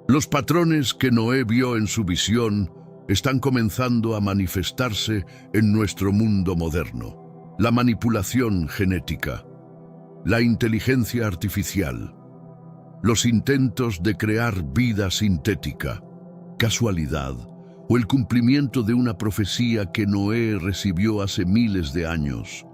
Los patrones que Noé vio en su visión están comenzando a manifestarse en nuestro mundo moderno. La manipulación genética, la inteligencia artificial, los intentos de crear vida sintética, casualidad o el cumplimiento de una profecía que Noé recibió hace miles de años.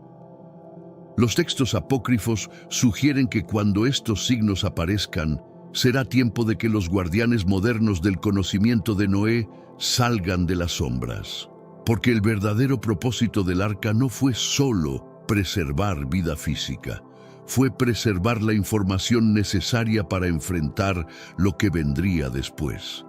Los textos apócrifos sugieren que cuando estos signos aparezcan, será tiempo de que los guardianes modernos del conocimiento de Noé salgan de las sombras, porque el verdadero propósito del arca no fue solo preservar vida física, fue preservar la información necesaria para enfrentar lo que vendría después.